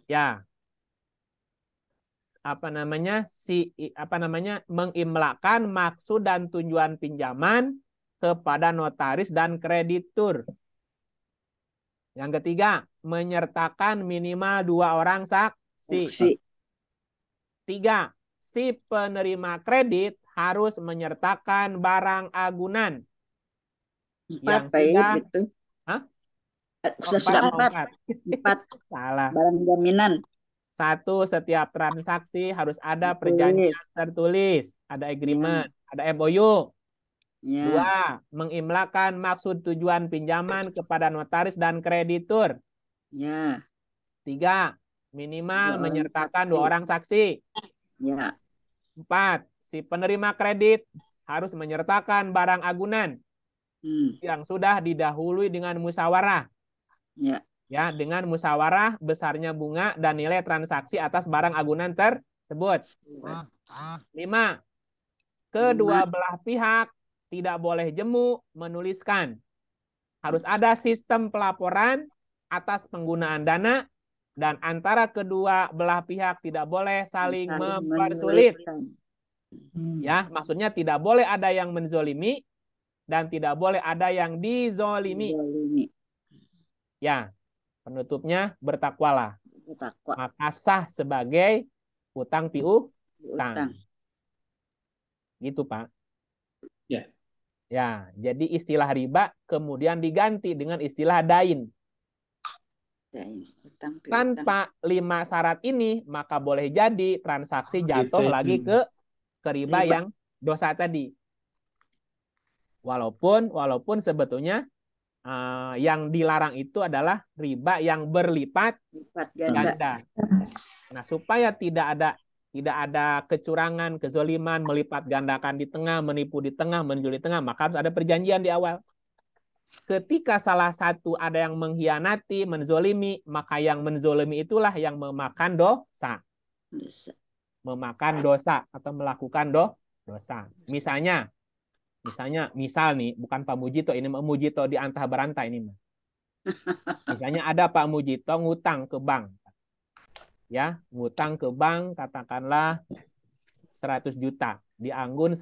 Ya. Mengimlakan maksud dan tujuan pinjaman kepada notaris dan kreditur. Yang ketiga, menyertakan minimal 2 orang saksi. 3, si penerima kredit harus menyertakan barang agunan 4 yang Pak sudah gitu. Hah? Sudah 4. Salah. Barang jaminan. 1, setiap transaksi harus ada perjanjian tertulis, ada agreement, ada MOU. Ya. 2, mengimlakan maksud tujuan pinjaman kepada notaris dan kreditur. Ya. 3, minimal 2 orang menyertakan saksi. 2 orang saksi. Ya. 4, si penerima kredit harus menyertakan barang agunan yang sudah didahului dengan musyawarah. Ya. Ya, dengan musyawarah besarnya bunga dan nilai transaksi atas barang agunan tersebut. 5, kedua belah pihak tidak boleh jemu menuliskan. Harus ada sistem pelaporan atas penggunaan dana dan antara kedua belah pihak tidak boleh saling mempersulit. Ya, maksudnya tidak boleh ada yang menzolimi dan tidak boleh ada yang dizolimi. Ya, penutupnya bertakwalah. Maka sah sebagai utang piutang. Gitu, Pak. Ya. Ya, jadi istilah riba kemudian diganti dengan istilah dain. Tanpa 5 syarat ini, maka boleh jadi transaksi jatuh lagi ke riba yang dosa tadi. Walaupun sebetulnya yang dilarang itu adalah riba yang berlipat ganda. Nah, supaya tidak ada kecurangan, kezoliman, melipat gandakan di tengah, menipu di tengah, menjual di tengah, maka harus ada perjanjian di awal. Ketika salah satu ada yang mengkhianati, menzolimi, maka yang menzolimi itulah yang memakan dosa. Memakan dosa atau melakukan dosa. Misal nih, bukan Pak Mujito, ini Mujito di antah berantah ini. Misalnya ada Pak Mujito ngutang ke bank. Ya, ngutang ke bank katakanlah 100 juta, dianggun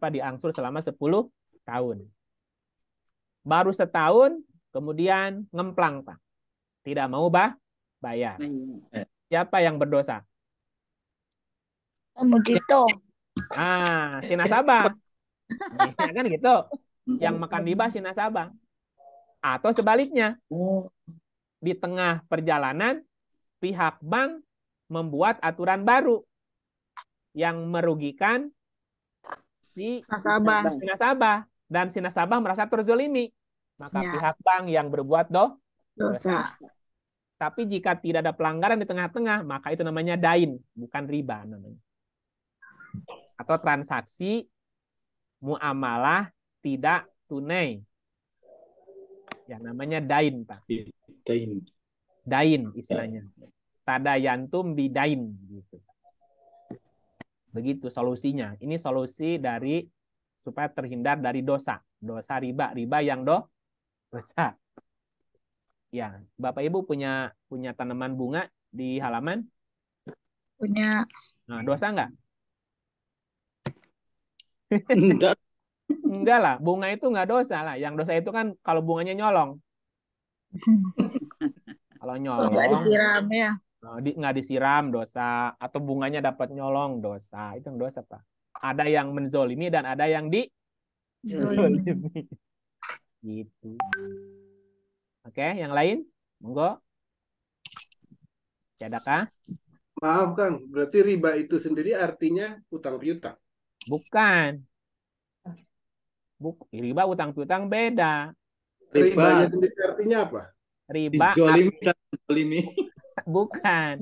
diangsur selama 10 tahun. Baru setahun kemudian ngemplang, Pak. Tidak mau bayar. Siapa yang berdosa? Mujito. Si nasabah. Ya kan gitu. Yang makan riba si nasabah. Atau sebaliknya. Di tengah perjalanan pihak bank membuat aturan baru yang merugikan si nasabah dan si nasabah merasa terzolimi, maka pihak bank yang berbuat dosa. Tapi jika tidak ada pelanggaran di tengah-tengah, maka itu namanya dain, bukan riba namanya. Atau transaksi muamalah tidak tunai. Ya, namanya dain, Pak. Dain. Dain istilahnya. Tadayantum bidain gitu. Begitu solusinya. Ini solusi dari supaya terhindar dari dosa. Dosa riba yang dosa. Ya, Bapak Ibu punya tanaman bunga di halaman? Punya. Nah, dosa nggak? Enggak. Enggak lah, bunga itu nggak dosa lah. Yang dosa itu kan kalau bunganya nyolong. Kalau Nggak nyolong, disiram ya. nggak disiram dosa. Atau bunganya dapat nyolong dosa. Itu yang dosa, Pak. Ada yang menzolimi dan ada yang dizolimi. Gitu. Oke, yang lain? Monggo. Adakah? Maaf Kang, berarti riba itu sendiri artinya utang piutang. Bukan. Riba utang piutang beda. Ribanya Riba sendiri artinya apa? Riba dijolimi dan dijolimi. bukan.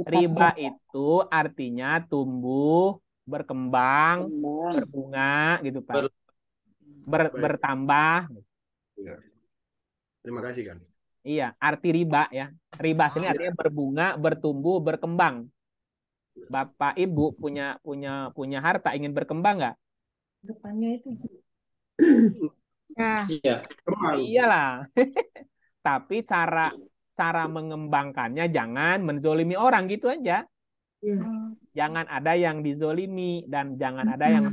Riba itu artinya tumbuh, berkembang, berbunga gitu, Pak. Baik. Bertambah. Ya. Terima kasih Kang. Iya, arti riba ya. Riba sini artinya berbunga, bertumbuh, berkembang. Bapak Ibu punya harta ingin berkembang nggak? Depannya itu. Ya. Iya. Kemang. Iyalah. Tapi cara mengembangkannya jangan menzolimi orang gitu aja. Jangan ada yang dizolimi dan jangan ada yang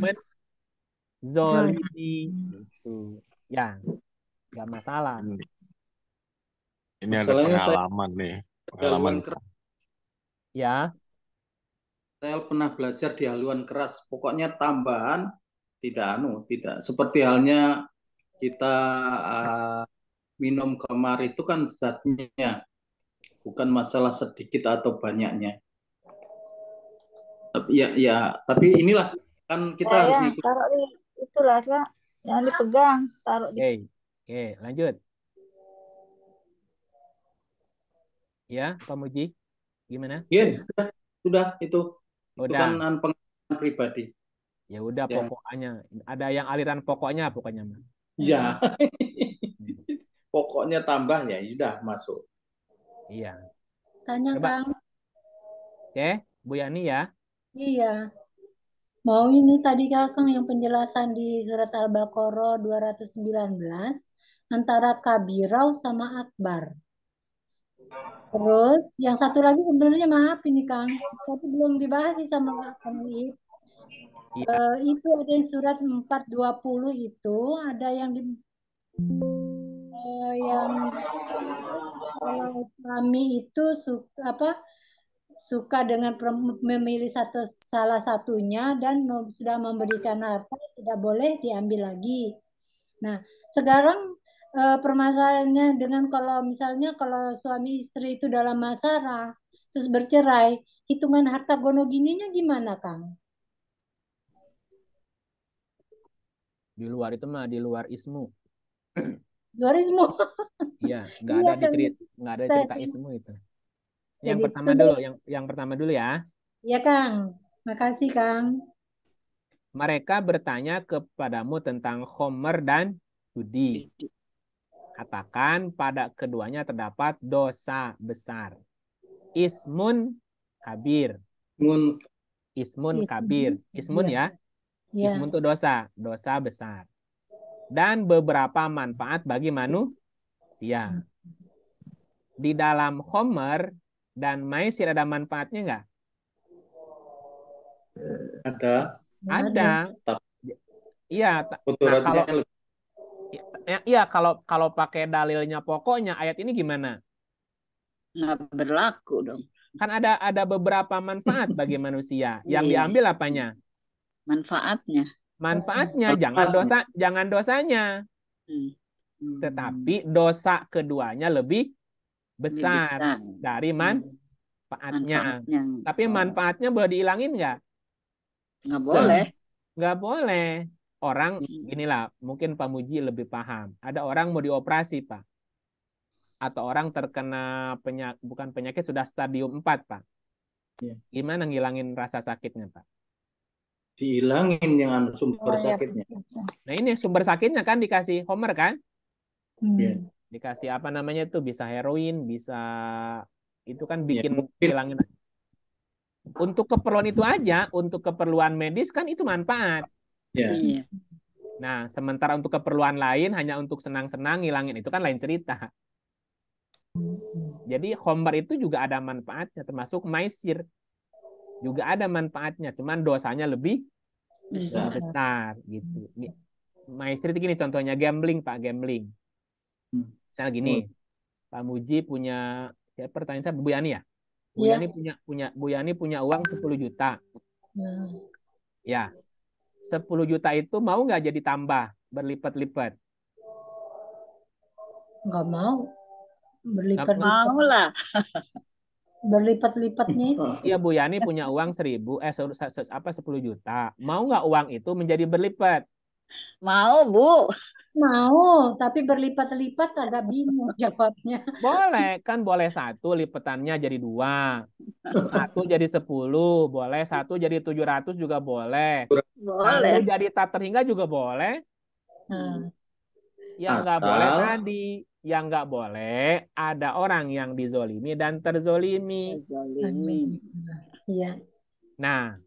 menzolimi. Gitu. Ya, nggak masalah. Ini ada Masalahnya pengalaman nih. Haluan Pengalaman. keras. Ya, Saya pernah belajar di haluan keras. Pokoknya tambahan tidak. Seperti halnya kita minum kemar itu kan zatnya, bukan masalah sedikit atau banyaknya. Tapi inilah kan kita harus Ya, ngikut. taruh di itulah, Kak. Jangan dipegang, taruh di. oke, lanjut. Ya, Pak Muji, gimana? Ya, sudah itu. Itu Udah. kan pengalaman pribadi. Ya udah, Ya. pokoknya ada yang aliran pokoknya mah. Ya. Pokoknya tambah ya, sudah masuk. Iya. Tanya Coba. Kang. Oke, Bu Yani ya. Iya. Mau ini tadi Kang yang penjelasan di surat Al-Baqarah 219 antara kabirau sama akbar. Terus yang satu lagi sebenarnya maaf ini Kang, tapi belum dibahas sih sama Kang Liip. Iya. Itu ada yang surat 420 itu ada yang yang kalau kami itu suka dengan memilih salah satunya dan sudah memberikan harta tidak boleh diambil lagi. Nah, sekarang permasalahannya dengan kalau misalnya kalau suami istri itu dalam masalah terus bercerai, hitungan harta gono gininya gimana, Kang? Di luar itu mah di luar ismu. Duarismu. Iya, nggak Iya, ada Kang. nggak ada cerita ismu itu. Yang Jadi pertama dulu, yang pertama dulu ya. Iya, Kang. Makasih, Kang. Mereka bertanya kepadamu tentang khomer dan judi. Katakan pada keduanya terdapat dosa besar. Ismun kabir. Ismun kabir. Ismun ya. Iya. Ismun itu dosa besar. Dan beberapa manfaat bagi manusia. Di dalam khomer dan maisir ada manfaatnya nggak? Ada. Iya. Nah, kalau pakai dalilnya pokoknya ayat ini gimana? Nggak berlaku dong. Kan ada beberapa manfaat bagi manusia. Yang diambil apanya? Manfaatnya, jangan dosanya. Tetapi dosa keduanya lebih besar dari manfaatnya. Tapi manfaatnya boleh dihilangin nggak? Nggak boleh. Nggak boleh. Orang, ginilah, mungkin Pak Muji lebih paham. Ada orang mau dioperasi, Pak. atau orang terkena bukan penyakit, sudah stadium 4, Pak. Iya. Gimana ngilangin rasa sakitnya, Pak? Dihilangin yang sumber Oh ya, sakitnya. Nah, ini sumber sakitnya kan dikasih Homer kan? Iya. Dikasih apa namanya itu, bisa heroin, bisa itu kan Ya, bikin mungkin. hilangin. Untuk keperluan itu aja, untuk keperluan medis kan itu manfaat. Ya. Iya. Nah, sementara untuk keperluan lain hanya untuk senang-senang ngilangin itu kan lain cerita. Jadi Homer itu juga ada manfaatnya, termasuk maisir juga ada manfaatnya, cuman dosanya lebih Besar. besar gitu. Maisir itu gini contohnya, gambling, Pak, gambling. Misalnya gini, Pak Muji punya, pertanyaan saya Bu Yani ya? Bu Iya. Yani punya uang 10 juta. Ya. 10 juta itu mau nggak jadi tambah berlipat-lipat? Nggak mau. Nggak Berlipat-lipat. Mau lah. Berlipat-lipatnya itu. Iya, Bu Yani punya uang 10 juta. Mau nggak uang itu menjadi berlipat? Mau, Bu. Mau, tapi berlipat-lipat agak bingung jawabnya. Boleh, kan boleh 1 lipatannya jadi 2. 1 jadi 10, boleh. 1 jadi 700 juga boleh. 1 Boleh. jadi tak terhingga juga boleh. Yang nggak boleh tadi, yang nggak boleh ada orang yang dizolimi dan terzolimi. Iya. Nah,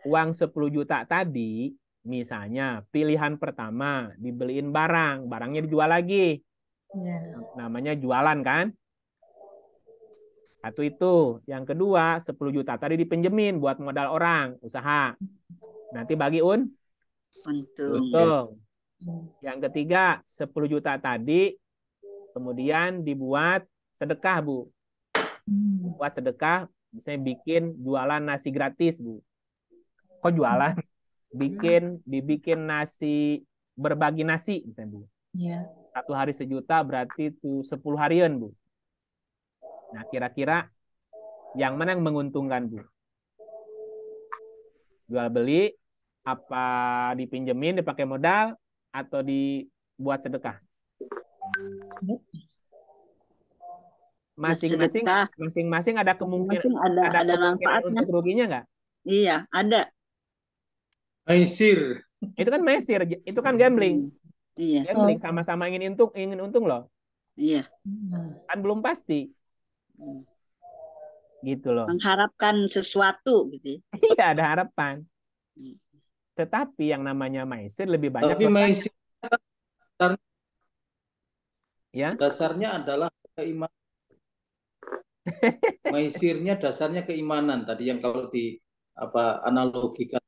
uang 10 juta tadi, misalnya pilihan pertama dibeliin barang, barangnya dijual lagi. Iya. Namanya jualan kan? Satu itu. Yang kedua, 10 juta tadi dipinjemin buat modal orang, usaha. Nanti bagi untung. Yang ketiga, 10 juta tadi kemudian dibuat sedekah, Bu. Buat sedekah, misalnya bikin jualan nasi gratis, Bu. Kok jualan? Dibikin nasi, berbagi nasi, misalnya, Bu. Iya. 1 hari 1 juta berarti itu 10 harian, Bu. Nah, kira-kira yang mana yang menguntungkan, Bu? Jual beli, apa dipinjemin, dipakai modal, atau dibuat sedekah? Masing-masing ada kemungkinan, ada kemungkinan untuk ruginya nggak? Iya, ada. Maisir. Itu kan maisir, itu kan gambling. Iya. Gambling sama-sama ingin untung loh. Iya. Kan belum pasti. Gitu loh. Mengharapkan sesuatu gitu. Iya, ada harapan. Tetapi yang namanya maisir lebih banyak. Tapi maisir ya, dasarnya adalah keimanan. Maisirnya dasarnya keimanan tadi yang kalau di analogikan.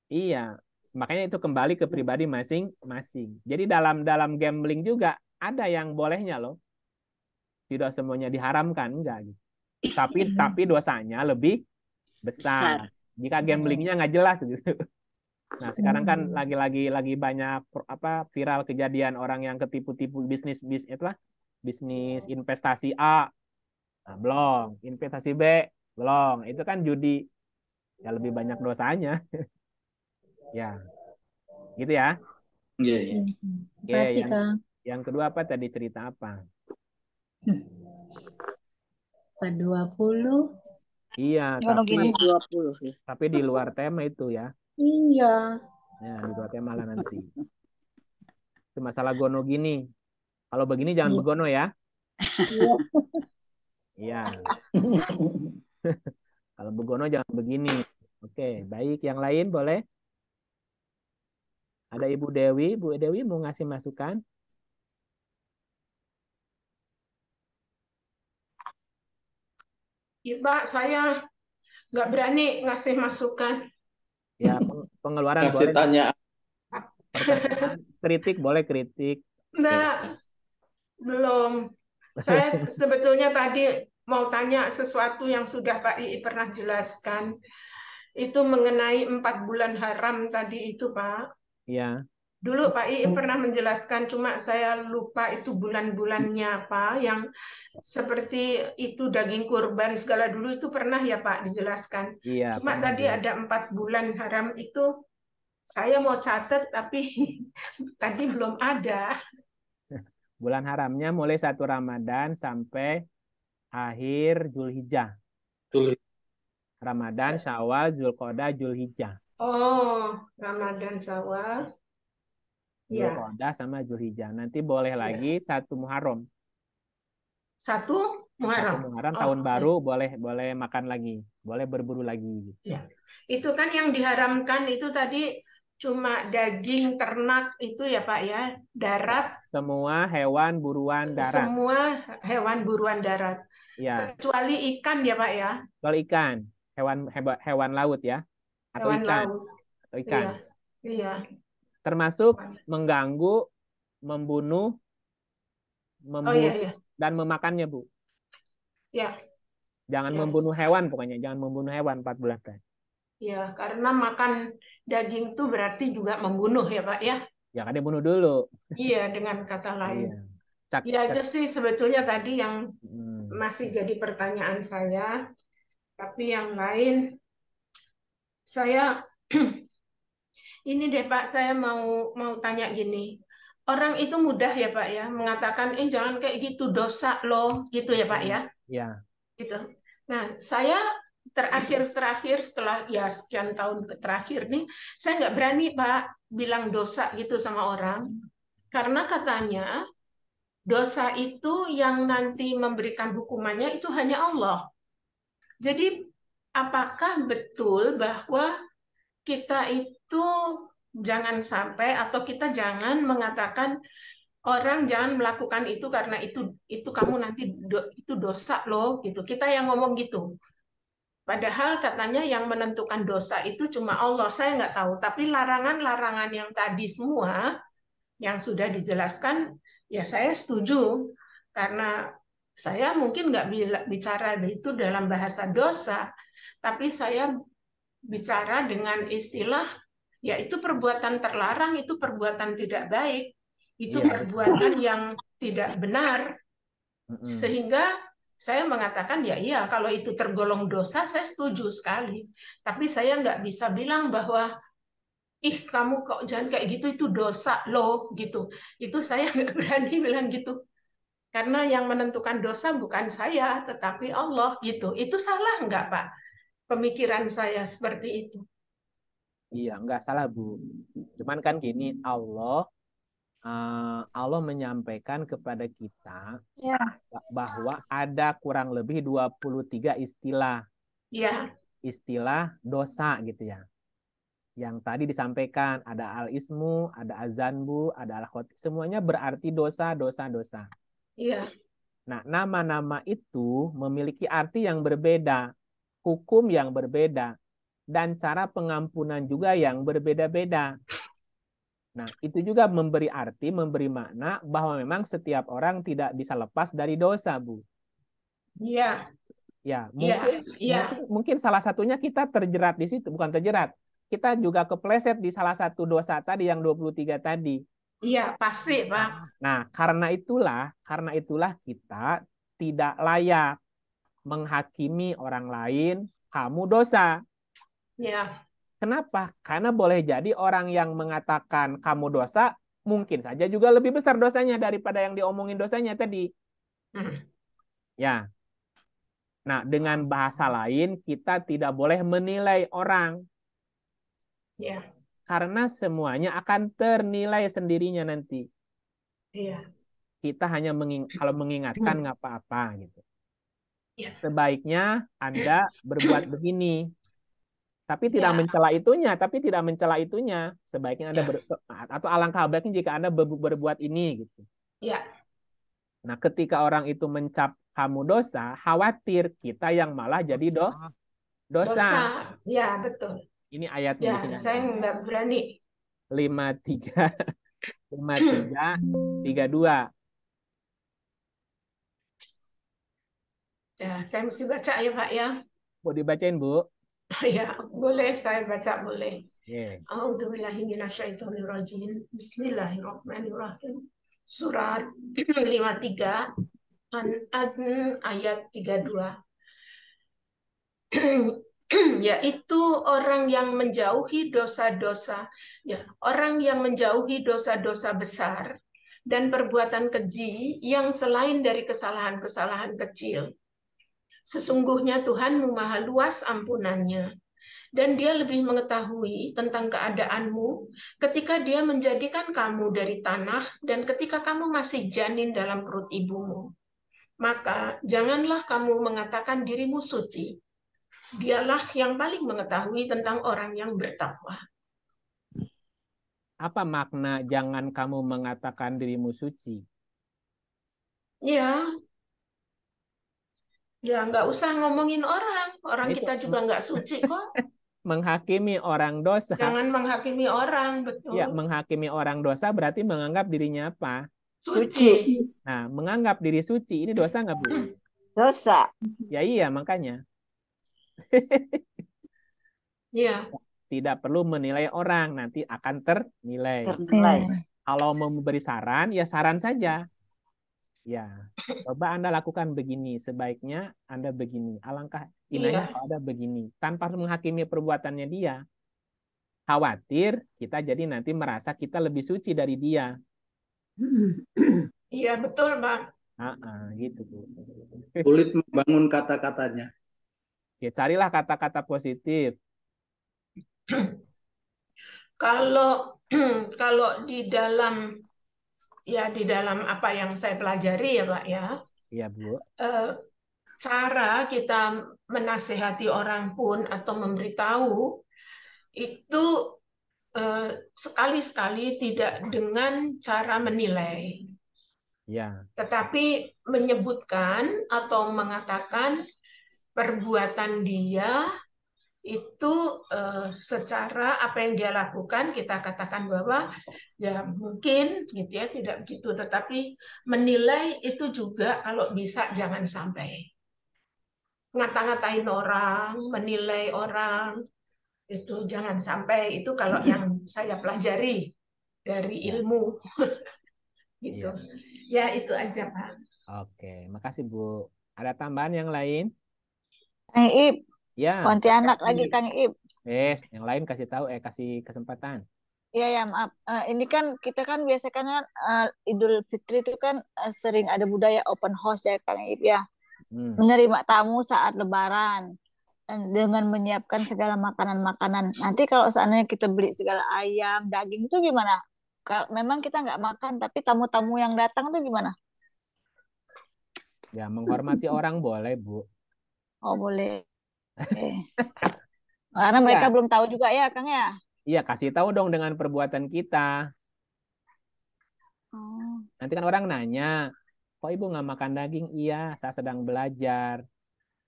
Iya, makanya itu kembali ke pribadi masing-masing. Jadi dalam gambling juga ada yang bolehnya loh. Tidak semuanya diharamkan, enggak gitu. Tapi dosanya lebih besar. Jika gamblingnya nggak jelas gitu. Nah, sekarang kan lagi banyak viral kejadian orang yang ketipu-tipu bisnis investasi A, nah, belum, investasi B, belum. Itu kan judi, ya lebih banyak dosanya. Ya, gitu ya. Iya. Oke, yang kedua apa tadi, cerita apa? 20. Iya, tapi di luar tema itu ya. Iya. Ya, di luar tema lah nanti. Itu masalah gono gini. Kalau begini jangan begono ya. Iya. Kalau begono jangan begini. Oke, baik. Yang lain boleh? Ada Ibu Dewi. Bu Dewi mau ngasih masukan? Iya, Pak, saya nggak berani ngasih masukan. Ya, pengeluaran boleh. Tanya. Pertanyaan, kritik boleh, kritik. Enggak, belum. Saya sebetulnya tadi mau tanya sesuatu yang sudah Pak Ii pernah jelaskan. Itu mengenai 4 bulan haram tadi itu, Pak. Iya. Dulu Pak Ii pernah menjelaskan, cuma saya lupa itu bulan-bulannya apa, yang seperti itu daging kurban segala dulu itu pernah ya Pak dijelaskan. Iya, cuma tadi ada 4 bulan haram itu saya mau catat tapi tadi belum ada. Bulan haramnya mulai 1 Ramadan sampai akhir Zulhijjah. Ramadan, Syawal, Zulqa'dah, Zulhijjah. Oh, Ramadan, Syawal. Ya, Zulqa'dah sama Zulhijjah. Nanti boleh Iya. lagi 1 Muharram. 1 1 Muharram. Muharram Oh, tahun baru boleh makan lagi, boleh berburu lagi. ya. Itu kan yang diharamkan itu tadi cuma daging ternak itu ya Pak ya, darat, Semua hewan buruan darat. semua hewan buruan darat. Ya, Kecuali ikan ya Pak ya, kalau ikan, hewan laut ya, atau hewan ikan, laut. atau ikan. Iya, iya. Termasuk mengganggu, membunuh, Oh iya, iya. dan memakannya, Bu. Ya, Jangan Ya. membunuh hewan pokoknya, jangan membunuh hewan 4 bulan. ya, karena makan daging itu berarti juga membunuh ya Pak ya. Jangan dia bunuh dulu. Iya, dengan kata lain. Iya. Cak, Ya cak. aja sih sebetulnya tadi yang Hmm. masih jadi pertanyaan saya. Tapi yang lain, saya ini deh Pak, saya mau tanya gini. Orang itu mudah ya Pak ya mengatakan, jangan kayak gitu, dosa loh, gitu ya Pak ya. Ya. Gitu. Nah, saya terakhir setelah ya sekian tahun terakhir nih, saya nggak berani Pak bilang dosa gitu sama orang, karena katanya dosa itu yang nanti memberikan hukumannya itu hanya Allah. Jadi, apakah betul bahwa kita itu jangan sampai atau kita jangan mengatakan orang jangan melakukan itu karena itu kamu nanti itu dosa loh gitu. Kita yang ngomong gitu. Padahal katanya yang menentukan dosa itu cuma Allah. Saya nggak tahu. Tapi larangan-larangan yang tadi semua yang sudah dijelaskan, ya saya setuju. Karena saya mungkin nggak bicara itu dalam bahasa dosa, tapi saya bicara dengan istilah, ya itu perbuatan terlarang, itu perbuatan tidak baik, itu Iya, perbuatan yang tidak benar. Sehingga saya mengatakan, ya iya, kalau itu tergolong dosa, saya setuju sekali. Tapi saya nggak bisa bilang bahwa, kamu kok jangan kayak gitu, itu dosa loh, gitu. Itu saya nggak berani bilang gitu. Karena yang menentukan dosa bukan saya, tetapi Allah, gitu. Itu salah nggak, Pak? Pemikiran saya seperti itu. Iya, nggak salah, Bu. Cuman kan gini, Allah menyampaikan kepada kita bahwa ada kurang lebih 23 istilah. Ya. Istilah dosa gitu ya. Yang tadi disampaikan, ada al-ismu, ada azanbu, ada al-khoti. Semuanya berarti dosa. Iya. Nah, nama-nama itu memiliki arti yang berbeda, hukum yang berbeda, dan cara pengampunan juga yang berbeda-beda. Nah, itu juga memberi arti, memberi makna bahwa memang setiap orang tidak bisa lepas dari dosa, Bu. Iya. Ya, Iya. mungkin salah satunya kita terjerat di situ, bukan terjerat. Kita juga kepleset di salah satu dosa tadi yang 23 tadi. Iya, pasti, Pak. Nah, karena itulah kita tidak layak menghakimi orang lain, kamu dosa. Ya. Kenapa? Karena boleh jadi orang yang mengatakan kamu dosa, mungkin saja juga lebih besar dosanya daripada yang diomongin dosanya tadi. Ya. Nah, dengan bahasa lain, kita tidak boleh menilai orang. Ya. Karena semuanya akan ternilai sendirinya nanti. Iya. Kita hanya kalau mengingatkan nggak apa-apa gitu. Ya. Sebaiknya Anda berbuat begini. Tapi tidak mencela itunya, sebaiknya Anda atau alangkah baiknya jika Anda berbuat ini gitu. Ya. Nah, ketika orang itu mencap kamu dosa, khawatir kita yang malah jadi dosa. Ya, betul. Ini ayatnya ya, di sini. Saya nggak berani. 53:32. Ya, saya mesti baca ya, Pak ya. Mau dibacain, Bu? Ya, boleh saya baca, boleh. Yeah. A'udzubillahi minasyaitonirrajim. Bismillahirrahmanirrahim. Surat 53 ayat 32. Yaitu orang yang menjauhi dosa-dosa, ya, orang yang menjauhi dosa-dosa besar dan perbuatan keji yang selain dari kesalahan-kesalahan kecil. Sesungguhnya Tuhanmu maha luas ampunannya, dan Dia lebih mengetahui tentang keadaanmu ketika Dia menjadikan kamu dari tanah dan ketika kamu masih janin dalam perut ibumu. Maka janganlah kamu mengatakan dirimu suci. Dialah yang paling mengetahui tentang orang yang bertakwa. Apa makna jangan kamu mengatakan dirimu suci? Ya, nggak usah ngomongin orang. Orang Itu kita juga nggak suci kok. menghakimi orang dosa. Jangan menghakimi orang, Ya, betul. menghakimi orang dosa berarti menganggap dirinya apa? Suci. Nah, menganggap diri suci, ini dosa nggak, Bu? Dosa. Ya iya, makanya. Ya, Tidak perlu menilai orang, nanti akan ternilai. Ternilai. Kalau mau memberi saran, ya saran saja. Ya, coba Anda lakukan begini, sebaiknya Anda begini. Alangkah indahnya Iya. kalau Anda begini. Tanpa harus menghakimi perbuatannya dia. Khawatir kita jadi nanti merasa kita lebih suci dari dia. Iya betul, Bang. Gitu, Bu. Sulit membangun kata-katanya. Ya, carilah kata-kata positif. Kalau kalau di dalam apa yang saya pelajari ya, Pak ya. Iya, Bu. Cara kita menasehati orang pun atau memberitahu itu sekali-sekali tidak dengan cara menilai. Ya. Tetapi menyebutkan atau mengatakan perbuatan dia itu secara apa yang dia lakukan, kita katakan bahwa ya mungkin gitu ya, tidak begitu, tetapi menilai itu juga kalau bisa jangan sampai ngata-ngatain orang, menilai orang, itu jangan sampai. Itu kalau yang saya pelajari dari ilmu gitu. Ya itu aja, Pak. Oke, makasih, Bu. Ada tambahan yang lain? Kang Ip, Ya. Pontianak lagi Kang Ip. Yang lain kasih tahu, kasih kesempatan. Iya ya, maaf. Ini kan kita kan biasanya Idul Fitri itu kan sering ada budaya open house ya Kang Ip ya. Menerima tamu saat Lebaran dengan menyiapkan segala makanan-makanan. Nanti kalau seandainya kita beli segala ayam, daging itu gimana? Kalau memang kita nggak makan, tapi tamu-tamu yang datang itu gimana? Ya, menghormati orang boleh, Bu. Oh, boleh. Karena mereka belum tahu juga ya, Kang ya. Iya, kasih tahu dong dengan perbuatan kita. Nanti kan orang nanya, kok Ibu nggak makan daging? Iya, saya sedang belajar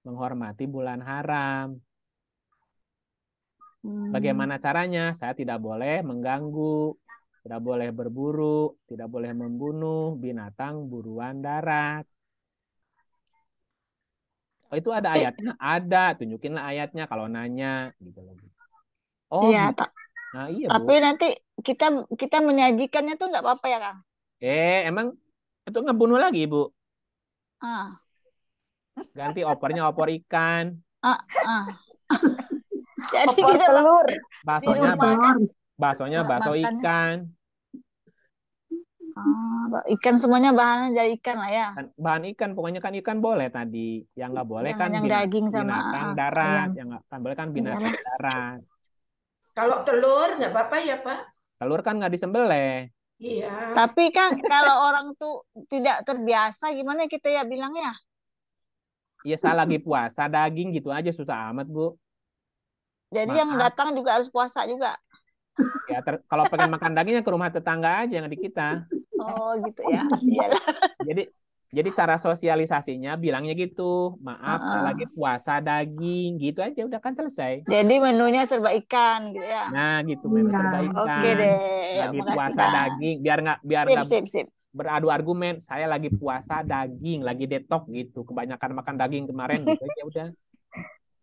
menghormati bulan haram. Bagaimana caranya? Saya tidak boleh mengganggu, tidak boleh berburu, tidak boleh membunuh binatang buruan darat. Oh, itu ada ayatnya? Ada, tunjukinlah ayatnya kalau nanya gitu lagi. Oh, iya, gitu. Nah, iya, tapi Bu. nanti kita menyajikannya tuh nggak apa-apa ya, Kang? Emang itu ngebunuh lagi, Bu? Ganti opornya opor ikan. Jadi opor kita telur. Baksonya bakso ikan. Ikan semuanya bahannya dari ikan lah ya. Bahan ikan, pokoknya kan ikan boleh tadi. Yang nggak boleh Jangan kan yang daging sama binatang darat. ayam. Yang nggak kan boleh kan binatang darat. Kalau telur nggak apa-apa ya, Pak? Telur kan nggak disembelih. Iya. Tapi kan kalau orang tuh tidak terbiasa, gimana kita ya bilangnya? Iya, saya lagi puasa daging gitu aja, susah amat, Bu. Jadi yang datang juga harus puasa juga. Ya, kalau pengen makan dagingnya ke rumah tetangga aja, yang di kita. Oh gitu ya. Iyalah. Jadi cara sosialisasinya bilangnya gitu, maaf saya lagi puasa daging, gitu aja udah kan selesai. Jadi menunya serba ikan gitu ya. Nah gitu, menu serba ikan. Oke deh. Lagi puasa daging, biar nggak sip. beradu argumen. Saya lagi puasa daging, lagi detox gitu. Kebanyakan makan daging kemarin gitu aja udah.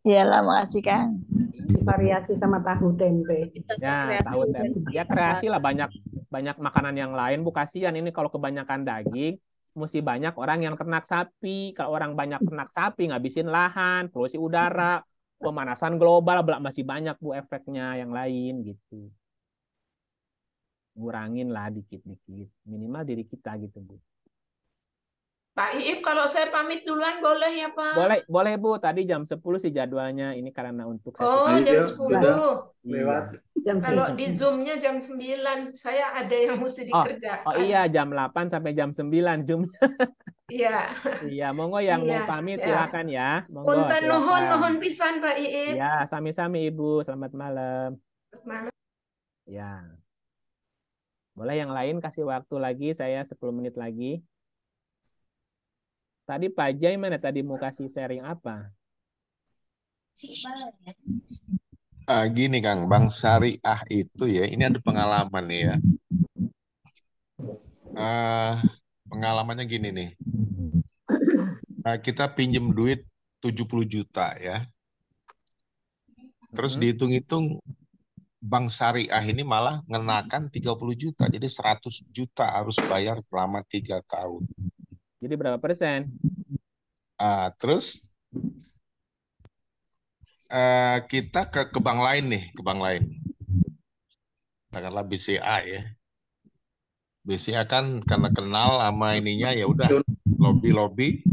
Iyalah, makasih Kang. Variasi sama tahu tempe. Ya, tahu tempe. Ya kreasi lah, banyak makanan yang lain, Bu. Kasihan ini kalau kebanyakan daging, mesti banyak orang yang ternak sapi. Kalau orang banyak ternak sapi, ngabisin lahan, polusi udara, pemanasan global, masih banyak, Bu, efeknya yang lain gitu. ngurangin lah dikit-dikit. Minimal diri kita gitu, Bu. Pak Iip, kalau saya pamit duluan boleh ya, Pak? Boleh Bu. Tadi jam 10 sih jadwalnya. Ini karena untuk sesi Oh, jam Ayo, 10. sudah Iya. lewat. Jam Kalau 9. di Zoom-nya jam 9, saya ada yang mesti Oh dikerjakan. iya, jam 8 sampai jam 9 Zoom. Iya. Iya, monggo yang mau Iya, pamit ya. silakan ya. Monggo Punten nuhun silakan. pisan Pak Iip. Ya, sami-sami Ibu. Selamat malam. Selamat malam. Ya. Boleh yang lain kasih waktu lagi, saya 10 menit lagi. Tadi Pak Jai mana tadi mau kasih sharing apa? Gini Kang, Bank Syariah itu ya, ini ada pengalaman nih ya. Pengalamannya gini nih. Kita pinjem duit 70 juta ya. Terus dihitung-hitung Bank Syariah ini malah ngenakan 30 juta. Jadi 100 juta harus bayar selama 3 tahun. Jadi berapa persen? Terus kita ke bank lain nih, ke bank lain. Katakanlah BCA ya. BCA kan karena kenal sama ininya ya udah lobby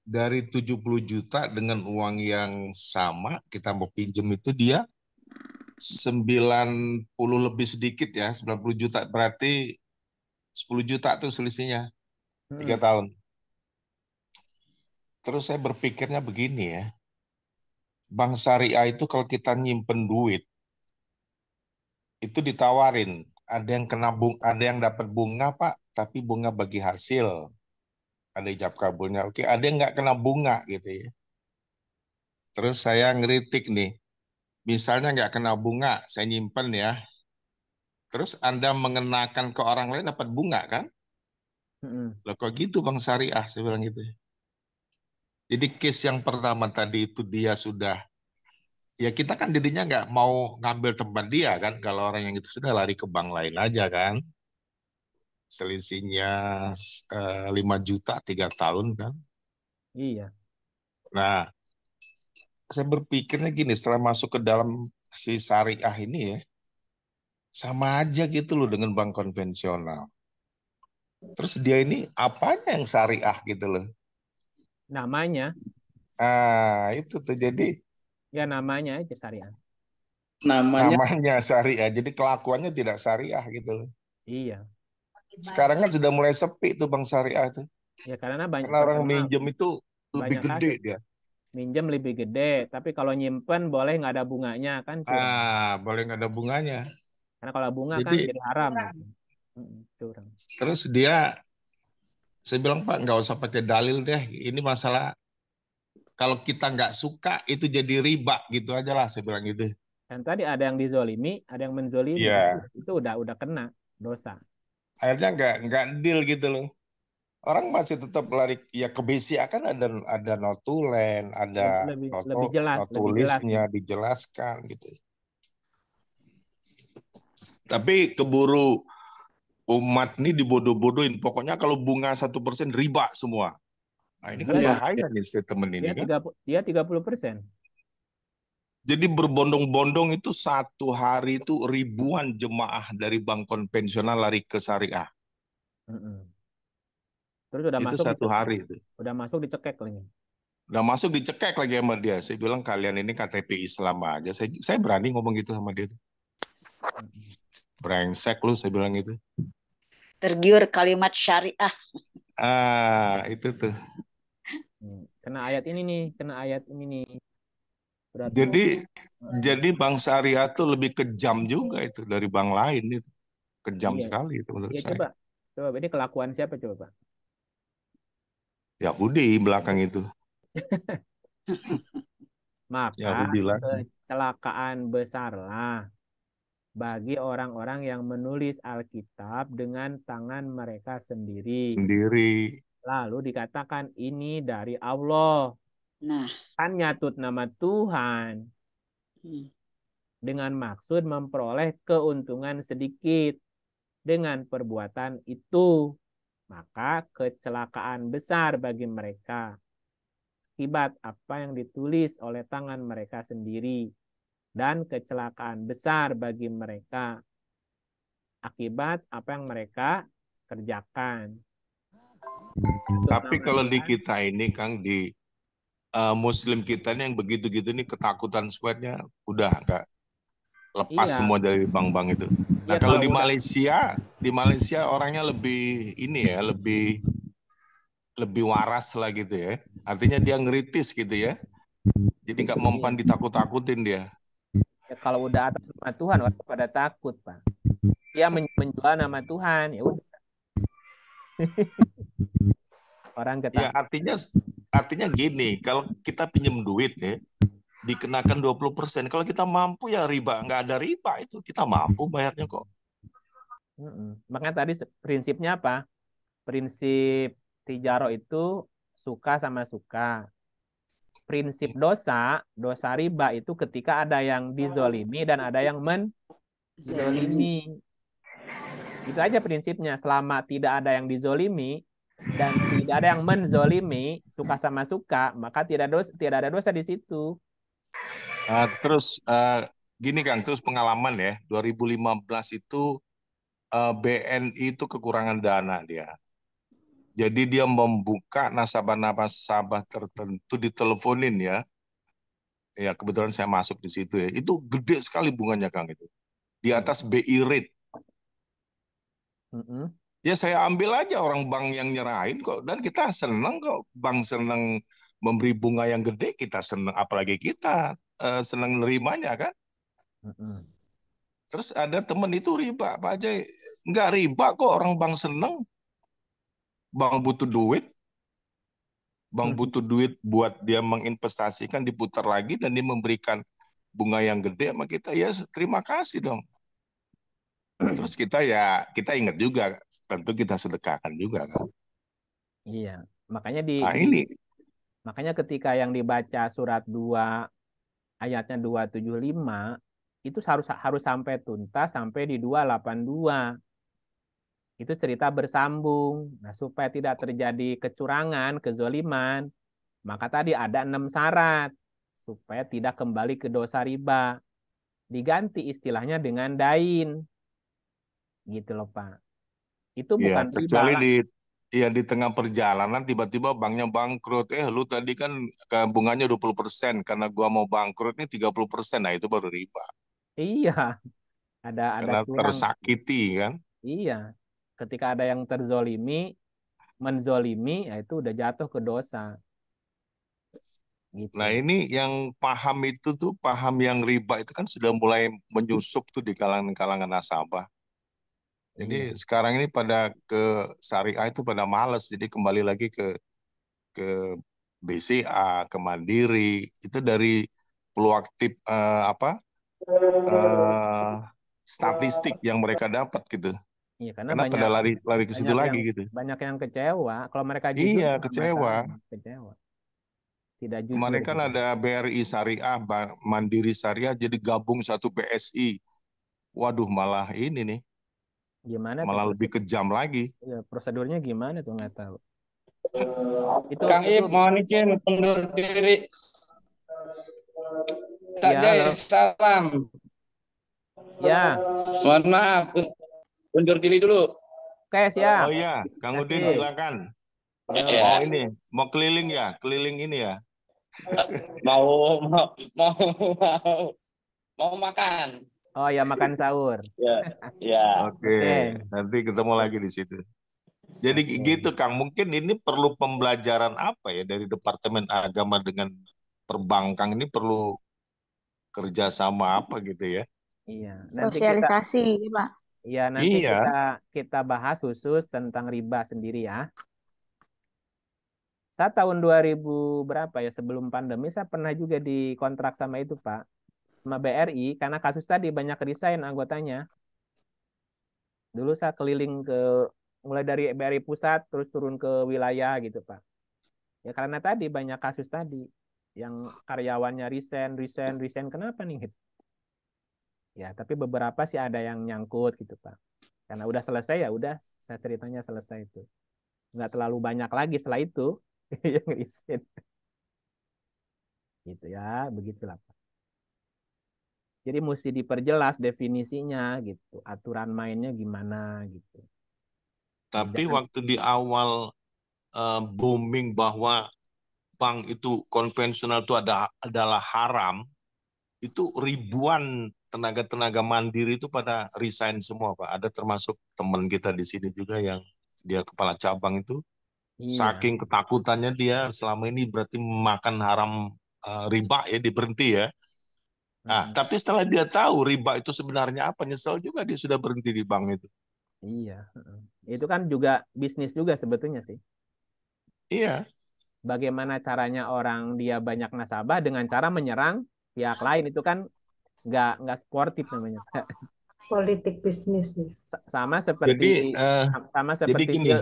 dari 70 juta dengan uang yang sama kita mau pinjem itu dia 90 lebih sedikit ya, 90 juta berarti 10 juta tuh selisihnya 3 tahun. Terus saya berpikirnya begini ya, Bank Syariah itu kalau kita nyimpen duit, itu ditawarin, ada yang ada yang dapat bunga Pak, tapi bunga bagi hasil, ada ijab kabulnya, oke, ada yang nggak kena bunga gitu ya. Terus saya ngeritik nih, misalnya nggak kena bunga, saya nyimpen ya, terus Anda mengenakan ke orang lain dapat bunga kan? Loh kok gitu Bank Syariah, saya bilang gitu. Jadi case yang pertama tadi itu dia sudah, ya kita kan jadinya nggak mau ngambil tempat dia kan, kalau orang yang itu sudah lari ke bank lain aja kan. Selisihnya 5 juta 3 tahun kan. Iya. Nah, saya berpikirnya gini, setelah masuk ke dalam si syariah ini ya, sama aja gitu loh dengan bank konvensional. Terus dia ini apanya yang syariah gitu loh. Namanya? Itu tuh jadi. Ya namanya aja syariah. Namanya syariah, jadi kelakuannya tidak syariah gitu loh. Iya. Sekarang kan sudah mulai sepi tuh bank syariah itu. Ya karena banyak Karena orang minjem itu lebih gede kasus. dia. Minjem lebih gede, tapi kalau nyimpen boleh nggak ada bunganya kan curang. Boleh nggak ada bunganya. Karena kalau bunga kan jadi haram. Curang. Terus saya bilang Pak nggak usah pakai dalil deh. Ini masalah kalau kita nggak suka itu jadi riba gitu aja lah, saya bilang gitu. Dan tadi ada yang dizolimi, ada yang menzolimi. Iya. Itu udah kena dosa. Akhirnya nggak deal gitu loh. Orang masih tetap lari ya ke BCA kan ada notulen, ada lebih jelas, notulisnya dijelaskan gitu. Tapi keburu umat nih dibodoh-bodohin. Pokoknya kalau bunga 1% riba semua. Nah ini kan bahaya nih statement ini kan. Dia 30%. Jadi berbondong-bondong itu satu hari itu ribuan jemaah dari bank konvensional lari ke syariah. Terus udah itu masuk satu hari itu. Udah masuk dicekek lagi. Udah masuk dicekek lagi sama dia. Saya bilang kalian ini KTP Islam aja. Saya berani ngomong gitu sama dia. Brengsek lu, saya bilang gitu. Tergiur kalimat syariah. Itu tuh. Kena ayat ini nih, Jadi bank syariah tuh lebih kejam juga itu dari bank lain itu. Kejam sekali itu menurut saya. Coba ini kelakuan siapa coba Pak? Yahudi belakang itu. Maka kecelakaan besarlah bagi orang-orang yang menulis Alkitab dengan tangan mereka sendiri. Lalu dikatakan ini dari Allah. Nah, kan nyatut nama Tuhan dengan maksud memperoleh keuntungan sedikit dengan perbuatan itu. Maka kecelakaan besar bagi mereka akibat apa yang ditulis oleh tangan mereka sendiri, dan kecelakaan besar bagi mereka akibat apa yang mereka kerjakan. Itu Tapi kalau di namanya. kita ini, Kang, di Muslim kita ini yang begitu-gitu nih ketakutan sweatnya udah nggak lepas Iya, semua dari bank-bank itu. Nah iya kalau kalau udah. Di Malaysia orangnya lebih ini ya, lebih waras lah gitu ya. Artinya dia ngeritis gitu ya. Jadi nggak Iya. mempan ditakut-takutin dia. Ya, kalau udah atas nama Tuhan orang pada takut, Pak. Dia menjual nama Tuhan, ya udah. Orang Ya ketakutan. artinya gini, kalau kita pinjam duit ya, dikenakan 20%. Kalau kita mampu ya riba, nggak ada riba itu. Kita mampu bayarnya kok. Makanya tadi prinsipnya apa? Prinsip tijaro itu suka sama suka. Prinsip dosa riba itu ketika ada yang dizolimi dan ada yang menzolimi. Itu aja prinsipnya. Selama tidak ada yang dizolimi dan tidak ada yang menzolimi, suka sama suka, maka tidak ada dosa di situ. Terus gini Kang, terus pengalaman ya, 2015 itu BNI itu kekurangan dana dia. Jadi dia membuka nasabah-nasabah tertentu diteleponin ya. Ya kebetulan saya masuk di situ ya. Itu gede sekali bunganya Kang itu. Di atas BI rate. Ya saya ambil aja orang bank yang nyerahin kok. Dan kita senang kok. Bank senang memberi bunga yang gede, kita senang. Apalagi kita senang nerimanya kan. Terus ada temen itu riba, Pak Ajay. Nggak riba kok, orang bank senang. Bank butuh duit. Bank butuh duit buat dia menginvestasikan, diputar lagi, dan dia memberikan bunga yang gede sama kita. Ya terima kasih dong. Terus kita ingat juga, tentu kita sedekahkan juga kan. Iya, makanya makanya ketika yang dibaca surat 2 ayatnya 275 itu harus sampai tuntas sampai di 282. Itu cerita bersambung. Nah, supaya tidak terjadi kecurangan, kezoliman, maka tadi ada 6 syarat supaya tidak kembali ke dosa riba. Diganti istilahnya dengan dain. Gitu loh, Pak. Itu Ya, bukan riba kecuali lah. di tengah perjalanan tiba-tiba banknya bangkrut. Lu tadi kan bunganya 20%, karena gua mau bangkrut nih 30%. Nah, itu baru riba. Iya, ada Karena curang. tersakiti kan. Iya, ketika ada yang terzolimi, menzolimi, ya itu udah jatuh ke dosa. Gitu. Nah ini yang paham itu tuh, paham yang riba itu kan sudah mulai menyusup tuh di kalangan nasabah. Jadi sekarang ini pada ke syariah itu pada males, jadi kembali lagi ke BCA, ke Mandiri, itu dari peluang statistik yang mereka dapat gitu. Iya, karena Karena pada lari ke situ lagi gitu. banyak yang kecewa. Kalau mereka jujur Iya, nggak kecewa. masalah. Kecewa. Tidak jujur. Kemarin kan gitu. ada BRI Syariah, Mandiri Syariah, jadi gabung satu BSI. Waduh, malah ini nih. Gimana Malah tuh? lebih kejam lagi. Ya, prosedurnya gimana tuh nggak tahu. Kang Ip, mohon izin undur diri. Tak Ya, Jai, halo. salam. Ya. Mohon maaf, undur diri dulu. Oke, siap. Oh iya, Kang Udin silakan. Ya. Oh ini, mau keliling ya? Keliling ini ya? mau makan. Oh ya, makan sahur. Ya. Oke, nanti ketemu lagi di situ. Jadi gitu Kang, mungkin ini perlu pembelajaran apa ya dari Departemen Agama dengan perbankan, ini perlu kerjasama apa gitu ya? Iya, nanti Sosialisasi, Pak. Iya, nanti Iya. kita bahas khusus tentang riba sendiri ya. Saya tahun 2000 berapa ya, sebelum pandemi saya pernah juga dikontrak sama itu, Pak. Sama BRI, karena kasus tadi banyak resign anggotanya. Dulu saya keliling mulai dari BRI pusat, terus turun ke wilayah gitu, Pak. Ya karena tadi banyak kasus tadi. Yang karyawannya resign, kenapa nih? Ya, tapi beberapa sih ada yang nyangkut gitu, Pak. Karena udah selesai ya udah, saya ceritanya selesai itu. Nggak terlalu banyak lagi setelah itu yang resign. Gitu ya, begitulah, Pak. Jadi mesti diperjelas definisinya gitu, aturan mainnya gimana gitu. Tapi Jangan, waktu di awal booming bahwa bank itu konvensional itu adalah haram, itu ribuan tenaga-tenaga mandiri itu pada resign semua, Pak. Ada termasuk teman kita di sini juga yang dia kepala cabang itu, iya, saking ketakutannya dia selama ini berarti makan haram riba ya, diberhenti ya. Nah, tapi setelah dia tahu riba itu sebenarnya apa, nyesel juga dia sudah berhenti di bank itu. iya. Itu kan juga bisnis juga sebetulnya sih. Iya. Bagaimana caranya orang dia banyak nasabah dengan cara menyerang pihak lain, itu kan nggak sportif namanya. Politik bisnis ya. Sama Jadi seperti sama jadi seperti gini, ya.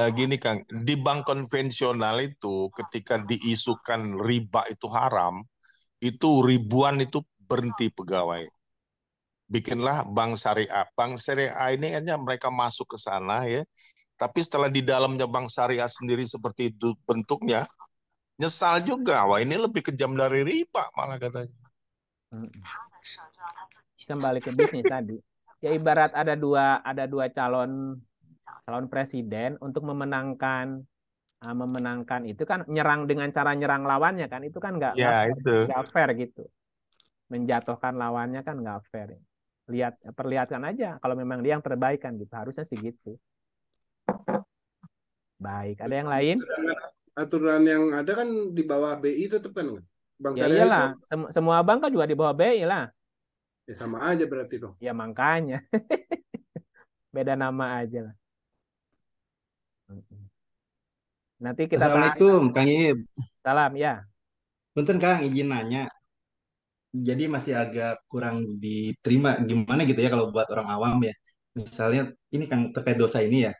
gini Kang, di bank konvensional itu ketika diisukan riba itu haram, itu ribuan itu berhenti pegawai. Bikinlah bank syariah. Bank syariah ini hanya mereka masuk ke sana ya, tapi setelah di dalamnya bank syariah sendiri seperti itu bentuknya, nyesal juga. Wah, ini lebih kejam dari riba malah katanya. Kembali ke bisnis tadi. Ya ibarat ada dua calon presiden untuk memenangkan itu kan nyerang dengan cara nyerang lawannya kan, itu kan Ya itu. nggak fair gitu. Menjatuhkan lawannya kan nggak fair. Perlihatkan aja kalau memang dia yang terbaik kan gitu. Harusnya sih gitu. Baik, ada yang lain? Aturan yang ada kan di bawah BI tetap kan? Bank Ya Syariah itu iyalah, semua bank kan juga di bawah BI lah. ya sama aja berarti dong. Ya makanya. Beda nama aja lah. Nanti kita bahas. Assalamualaikum, Kang Ib. Salam ya. Punten Kang, izin nanya. Jadi masih agak kurang diterima gimana gitu ya kalau buat orang awam ya. Misalnya ini Kang terkait dosa ini ya.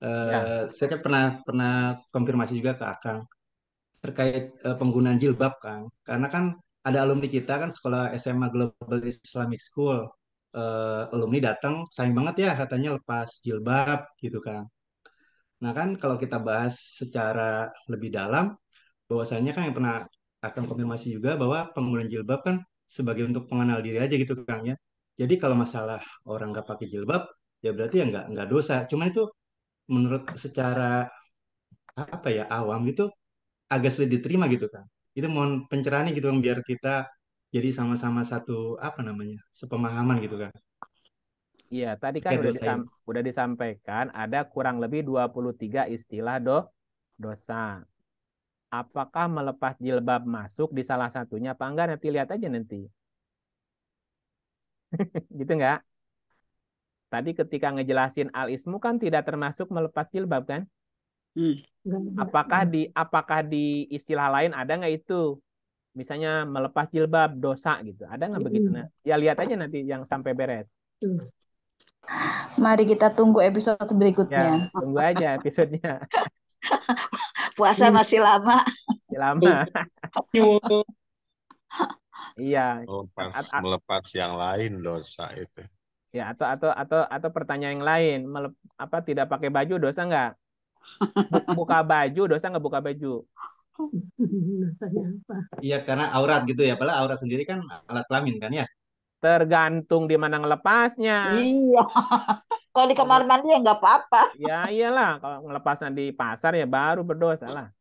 Ya. Saya kan pernah konfirmasi juga ke Akang terkait penggunaan jilbab Kang. Karena kan ada alumni kita kan sekolah SMA Global Islamic School. Alumni datang sayang banget ya katanya lepas jilbab gitu Kang. Nah kan kalau kita bahas secara lebih dalam, bahwasanya kan yang pernah akan konfirmasi juga bahwa penggunaan jilbab kan sebagai untuk pengenal diri aja gitu Kang ya. Jadi kalau masalah orang nggak pakai jilbab, ya berarti ya nggak dosa. Cuma itu menurut secara apa ya awam itu agak sulit diterima gitu Kang. Itu mohon pencerahannya gitu Kang biar kita jadi sama-sama satu apa namanya sepemahaman gitu Kang Iya, tadi kan terkait dosa ini. udah disampaikan ada kurang lebih 23 istilah dosa. Apakah melepas jilbab masuk di salah satunya apa enggak? Nanti lihat aja nanti. Gitu enggak? Tadi ketika ngejelasin al-ismu kan tidak termasuk melepas jilbab kan? Apakah di istilah lain ada nggak itu? Misalnya melepas jilbab dosa gitu. Ada nggak begitu? Nah, ya lihat aja nanti yang sampai beres. Mari kita tunggu episode Ya, berikutnya. tunggu aja episodenya. Puasa masih lama. Masih lama. Iya. Melepas yang lain dosa itu. Ya, atau pertanyaan yang lain, tidak pakai baju dosa nggak? Buka baju dosa nggak buka baju? Iya karena aurat gitu ya, padahal aurat sendiri kan alat kelamin kan ya. Tergantung di mana ngelepasnya. Iya. Kalau di kamar mandi ya nggak apa-apa. Ya iyalah, kalau ngelepasnya di pasar ya baru berdosa lah.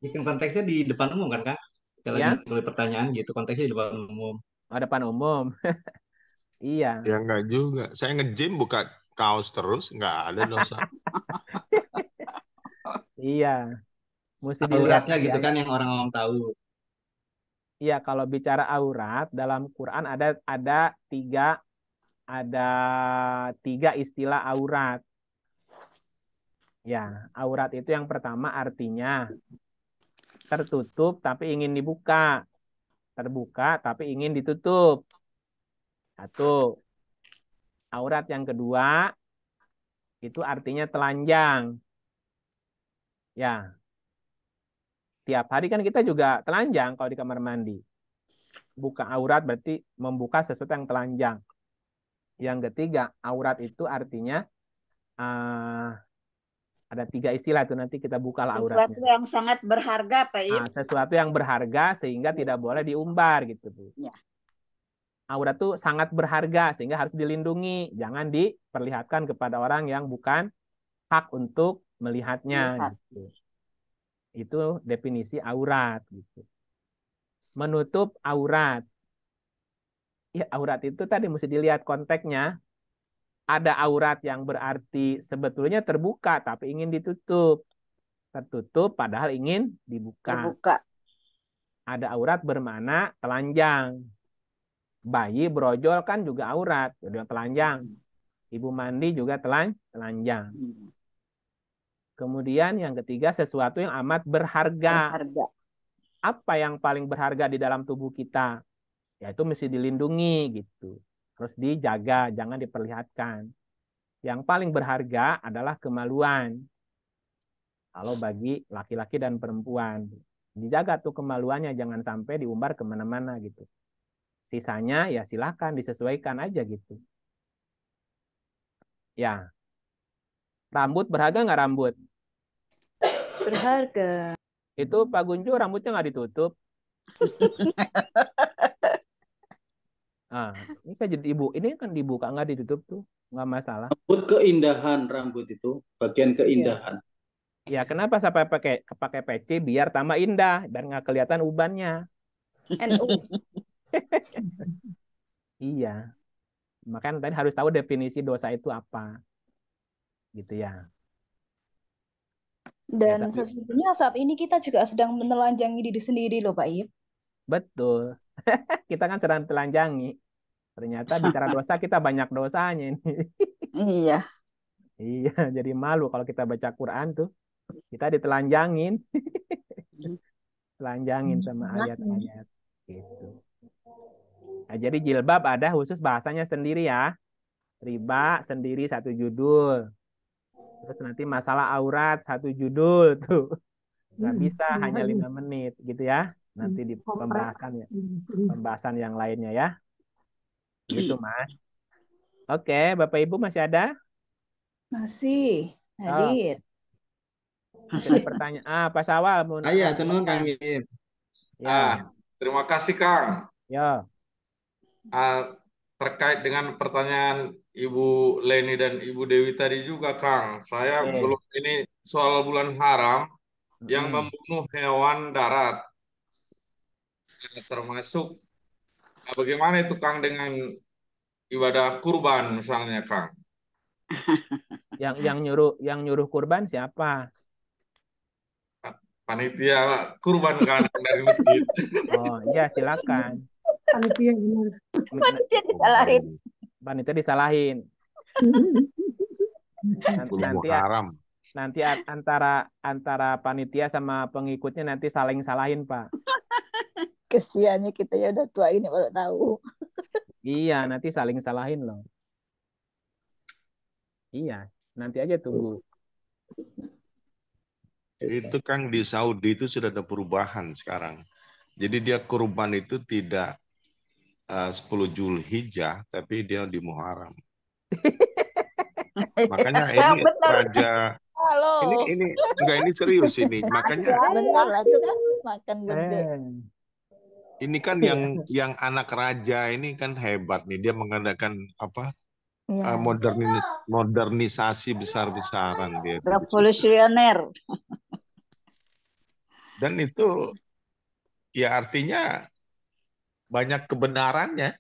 Ya kan konteksnya di depan umum kan Kang? Kalau Ya? mulai pertanyaan gitu konteksnya di depan umum. Oh, depan umum. Iya. Ya enggak juga. Saya nge-gym buka kaos terus, enggak ada dosa. Iya. Mesti dilihat Auratnya gitu kan yang orang awam tahu. Iya, kalau bicara aurat dalam Quran ada tiga istilah aurat. Ya, aurat itu yang pertama artinya tertutup tapi ingin dibuka, terbuka tapi ingin ditutup. Satu. Aurat yang kedua itu artinya telanjang. Ya, tiap hari kan kita juga telanjang kalau di kamar mandi. Buka aurat berarti membuka sesuatu yang telanjang. Yang ketiga, aurat itu artinya ada tiga istilah itu, nanti kita buka auratnya. Sesuatu yang sangat berharga, Pak Ib. Sesuatu yang berharga sehingga tidak boleh diumbar gitu, Bu. Ya. aurat tuh sangat berharga sehingga harus dilindungi, jangan diperlihatkan kepada orang yang bukan hak untuk melihatnya Lihat. gitu. Itu definisi aurat gitu. Menutup aurat. Ya, aurat itu tadi mesti dilihat konteksnya. Ada aurat yang berarti sebetulnya terbuka tapi ingin ditutup. Tertutup padahal ingin dibuka. Terbuka. Ada aurat bermakna telanjang. Bayi brojol kan juga aurat, jadi telanjang. Ibu mandi juga telanjang. Kemudian yang ketiga, sesuatu yang amat berharga. Berharga. Apa yang paling berharga di dalam tubuh kita? Yaitu mesti dilindungi gitu. Harus dijaga, jangan diperlihatkan. Yang paling berharga adalah kemaluan. Kalau bagi laki-laki dan perempuan. Dijaga tuh kemaluannya, jangan sampai diumbar kemana-mana gitu. Sisanya ya silakan disesuaikan aja gitu. Ya. Rambut berharga nggak rambut? Berharga. Itu Pak Gunjo rambutnya nggak ditutup. Ini saya jadi ibu. Ini kan dibuka nggak ditutup tuh, nggak masalah. Rambut keindahan rambut itu, bagian keindahan. Ya kenapa sampai pakai peci biar tambah indah, biar nggak kelihatan ubannya. NU. Iya. Makanya tadi harus tahu definisi dosa itu apa. Gitu ya. Dan tapi- sesungguhnya saat ini kita juga sedang menelanjangi diri sendiri loh Pak Ip. Betul. Kita kan sedang telanjangi. Ternyata bicara dosa kita banyak dosanya ini. Iya. Iya, jadi malu kalau kita baca Quran tuh. Kita ditelanjangin. Telanjangin sama ayat-ayat. Gitu. Nah, jadi jilbab ada khusus bahasanya sendiri ya. Riba sendiri satu judul. Terus nanti masalah aurat satu judul tuh. Nggak bisa hanya 5 menit gitu ya. Nanti di pembahasan yang lainnya ya. Gitu Mas. Oke, Bapak Ibu masih ada? Masih hadir. Ada pertanyaan. Pak Sawal mau Iya, tenun Kang Ip. Ya. Terima kasih Kang. Ya. Terkait dengan pertanyaan Ibu Leni dan Ibu Dewi tadi juga Kang, saya belum ini soal bulan haram yang membunuh hewan darat, termasuk bagaimana itu Kang dengan ibadah kurban misalnya Kang? Yang nyuruh kurban siapa? Panitia kurban kan dari masjid. Oh iya silakan. Panitia benar. Panitia disalahin. Panitia disalahin. Nanti antara panitia sama pengikutnya nanti saling salahin Pak. Kesiannya kita ya udah tua ini baru tahu. Iya nanti saling salahin loh. Iya nanti aja tunggu. Itu Kang di Saudi itu sudah ada perubahan sekarang. Jadi dia kurban itu tidak 10 Zulhijjah, tapi dia di Muharram. Makanya ini raja. Halo. Ini serius ini. Makanya benar lah itu kan makan gede. ini kan yang anak raja ini kan hebat nih. Dia mengadakan apa? Ya. Modernisasi besar-besaran dia. Revolusioner. Dan itu ya artinya banyak kebenarannya.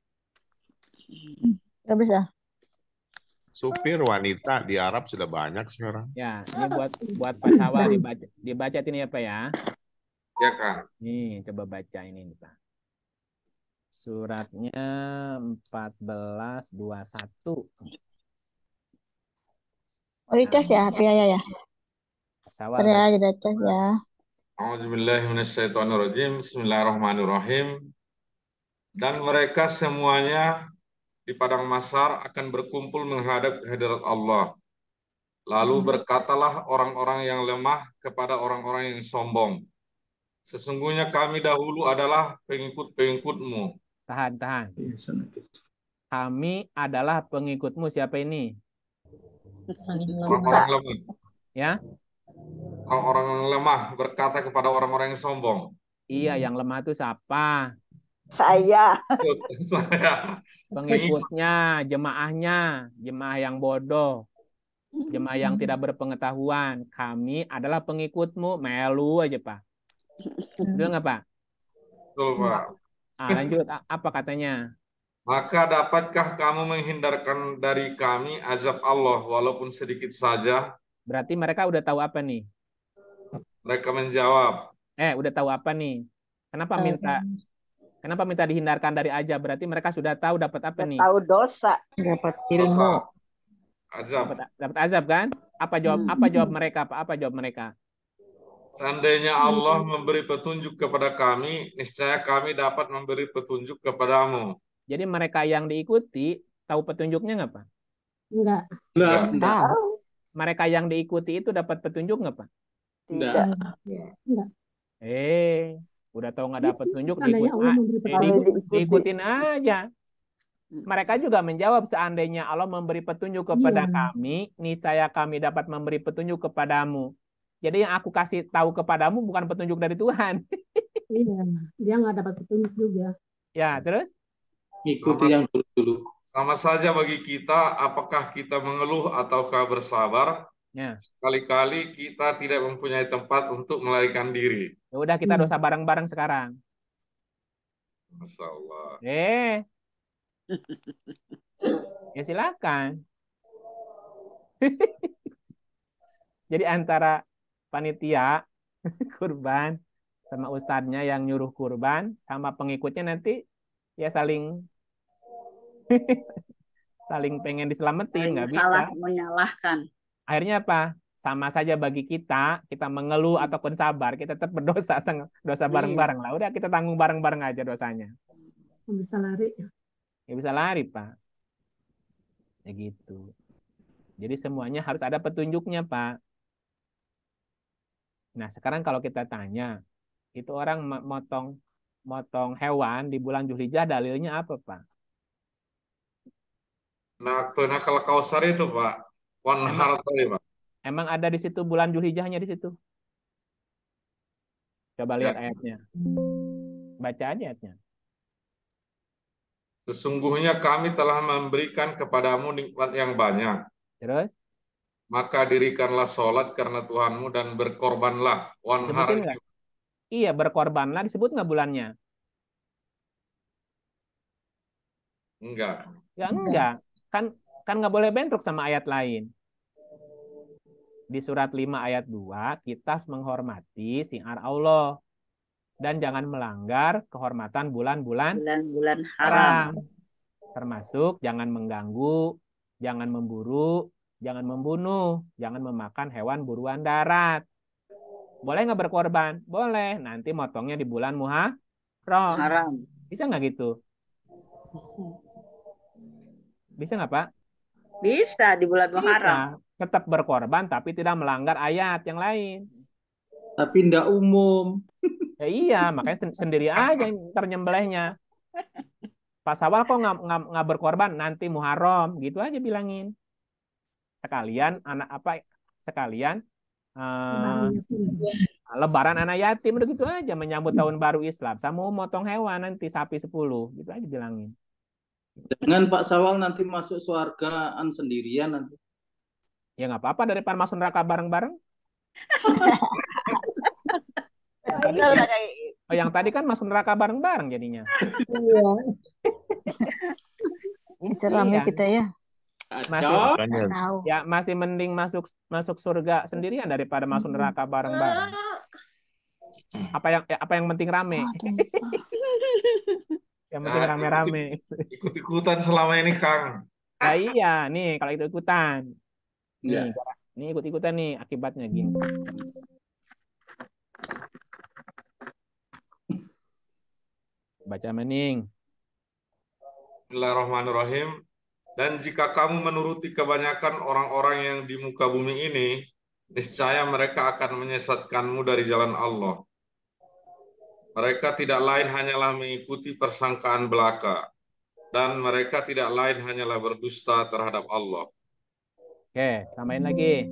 Gak bisa. Supir wanita di Arab sudah banyak sekarang. Ya, ini buat Pak Sawal dibaca ini apa ya? Ya Kang. Nih, coba baca ini nih Pak. Suratnya 14:21. Oh, dicas ya, HP ya. Sawal. Ya, dicas ya. A'udzubillahiminasyaitonirrajim. Bismillahirrahmanirrahim. Dan mereka semuanya di padang mahsyar akan berkumpul menghadap kehadirat Allah. Lalu berkatalah orang-orang yang lemah kepada orang-orang yang sombong. Sesungguhnya kami dahulu adalah pengikut-pengikutmu. Tahan. Kami adalah pengikutmu. Siapa ini? Orang-orang lemah. Ya? Orang-orang yang lemah berkata kepada orang-orang yang sombong. Iya, yang lemah itu siapa? Saya. Saya. Pengikutnya, jemaahnya, jemaah yang bodoh, jemaah yang tidak berpengetahuan. Kami adalah pengikutmu, melu aja Pak. Betul nggak Pak? Betul, Pak. Lanjut, apa katanya? Maka dapatkah kamu menghindarkan dari kami azab Allah walaupun sedikit saja? Berarti mereka udah tahu apa nih? Mereka menjawab, Udah tahu apa nih? Kenapa minta dihindarkan dari azab? Berarti mereka sudah tahu dapat apa nih? Tahu dosa. Dapat dosa, ilmu. azab. Dapat azab kan? Apa jawab mereka? Apa jawab mereka? Seandainya Allah memberi petunjuk kepada kami, niscaya kami dapat memberi petunjuk kepadamu. Jadi mereka yang diikuti tahu petunjuknya nggak Pak? Enggak. Enggak. Mereka yang diikuti itu dapat petunjuk nggak Pak? Tidak. Enggak. Udah tahu nggak dapat petunjuk, Seandainya Allah memberi petunjuk. diikutin aja. Mereka juga menjawab, seandainya Allah memberi petunjuk kepada kami, niscaya kami dapat memberi petunjuk kepadamu. Jadi yang aku kasih tahu kepadamu bukan petunjuk dari Tuhan. Iya, dia nggak dapat petunjuk juga. Ya, terus? Ikuti yang dulu. Sama saja bagi kita, apakah kita mengeluh ataukah bersabar? Ya. Sekali-kali kita tidak mempunyai tempat untuk melarikan diri. Ya udah, kita dosa bareng-bareng sekarang. Masya Allah. Ya silakan. Jadi antara panitia kurban sama ustadznya yang nyuruh kurban sama pengikutnya nanti ya saling pengen diselamatin, nggak bisa. Salah menyalahkan. Akhirnya apa? Sama saja bagi kita mengeluh ataupun sabar, kita tetap berdosa, dosa bareng-bareng lah. Udah kita tanggung bareng-bareng aja dosanya. Bisa lari. Ya bisa lari Pak. Ya gitu. Jadi semuanya harus ada petunjuknya Pak. Nah, sekarang kalau kita tanya, itu orang motong hewan di bulan Dzulhijjah dalilnya apa, Pak? Nah, kalau kausar itu, Pak. Wanhar tadi, Pak. Emang ada di situ bulan Dzulhijjahnya di situ? Coba lihat ayatnya. Baca aja ayatnya. Sesungguhnya kami telah memberikan kepadamu nikmat yang banyak. Terus? Maka dirikanlah sholat karena Tuhanmu dan berkorbanlah. Wanhar. Iya, berkorbanlah disebut nggak bulannya? Enggak. Ya enggak. Kan nggak boleh bentrok sama ayat lain. Di surat 5 ayat 2, kita harus menghormati syiar Allah. Dan jangan melanggar kehormatan bulan-bulan haram. Termasuk jangan mengganggu, jangan memburu, jangan membunuh, jangan memakan hewan buruan darat. Boleh nggak berkorban? Boleh. Nanti motongnya di bulan Muharram. Bisa nggak gitu? Bisa nggak Pak? Bisa di bulan Muharram. Bisa. Tetap berkorban tapi tidak melanggar ayat yang lain. Tapi tidak umum. Ya iya, makanya sendiri aja ntar nyembelihnya. Pas awal kok nggak berkorban, nanti Muharram, gitu aja bilangin. Sekalian Lebaran anak yatim, udah gitu aja menyambut tahun baru Islam. Sama mau motong hewan nanti sapi 10, gitu aja bilangin. Jangan Pak Sawal nanti masuk surgaan sendirian nanti. Ya nggak apa-apa daripada masuk neraka bareng-bareng. Yang tadi kan masuk neraka bareng-bareng jadinya. Iya. Ini ceramah kita ya. Masih mending masuk surga sendirian daripada masuk neraka bareng-bareng. Apa yang penting rame. Yang penting rame-rame. Ikut-ikutan selama ini, Kang. Nah, iya, nih kalau ikut-ikutan. Nih ikut-ikutan nih akibatnya gini. Baca mening. Bismillahirrahmanirrahim. Dan jika kamu menuruti kebanyakan orang-orang yang di muka bumi ini, niscaya mereka akan menyesatkanmu dari jalan Allah. Mereka tidak lain hanyalah mengikuti persangkaan belaka, dan mereka tidak lain hanyalah berdusta terhadap Allah. Oke, tambahin lagi.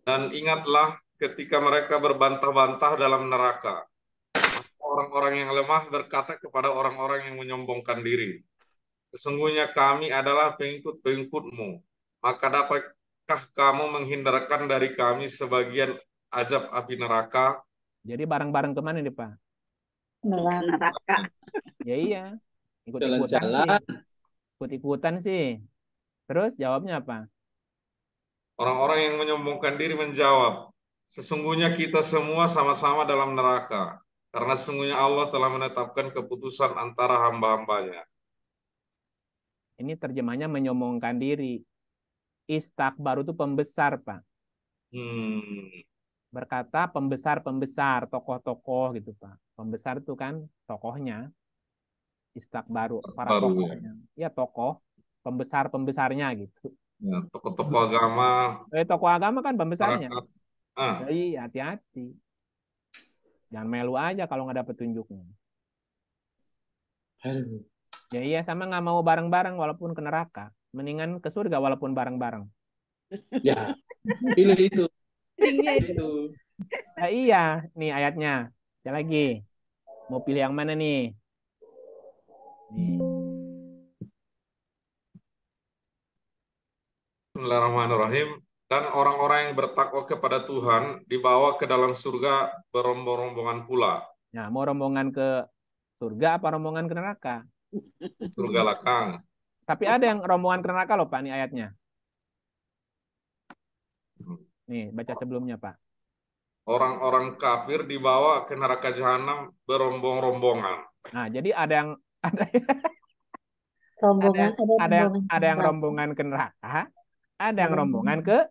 Dan ingatlah ketika mereka berbantah-bantah dalam neraka. orang-orang yang lemah berkata kepada orang-orang yang menyombongkan diri, sesungguhnya kami adalah pengikut-pengikutmu. Maka dapatkah kamu menghindarkan dari kami sebagian azab api neraka? Jadi bareng-bareng kemana nih Pak? Neraka. Ya iya, ikut-ikutan sih. Jalan-jalan. Ikut-ikutan sih. Terus jawabnya apa? Orang-orang yang menyombongkan diri menjawab, sesungguhnya kita semua sama-sama dalam neraka, karena sesungguhnya Allah telah menetapkan keputusan antara hamba-hambanya. Ini terjemahnya menyombongkan diri. Istakbaru itu pembesar, Pak. Berkata pembesar-pembesar, tokoh-tokoh gitu, Pak. Pembesar itu kan tokohnya. Istakbaru, para tokohnya. Ya, tokoh, pembesar-pembesarnya gitu. Ya, tokoh-tokoh agama. Tokoh agama kan pembesarnya. Ah. Jadi hati-hati. Jangan melu aja kalau nggak ada petunjuknya. Ya iya, sama nggak mau bareng-bareng walaupun ke neraka. Mendingan ke surga walaupun bareng-bareng. Ya, pilih itu. Itu. Nah, iya, nih ayatnya. Ada lagi. Mau pilih yang mana nih? Nih. Bismillahirrahmanirrahim. Dan orang-orang yang bertakwa kepada Tuhan dibawa ke dalam surga berombong-rombongan pula. Nah, mau rombongan ke surga apa rombongan ke neraka? Surga lah, Kang. Tapi ada yang rombongan ke neraka loh, Pak, nih ayatnya. Nih, baca sebelumnya, Pak. Orang-orang kafir dibawa ke neraka jahanam berombong-rombongan. Nah, jadi ada yang Rombongan, yang rombongan ke neraka, ada yang rombongan ke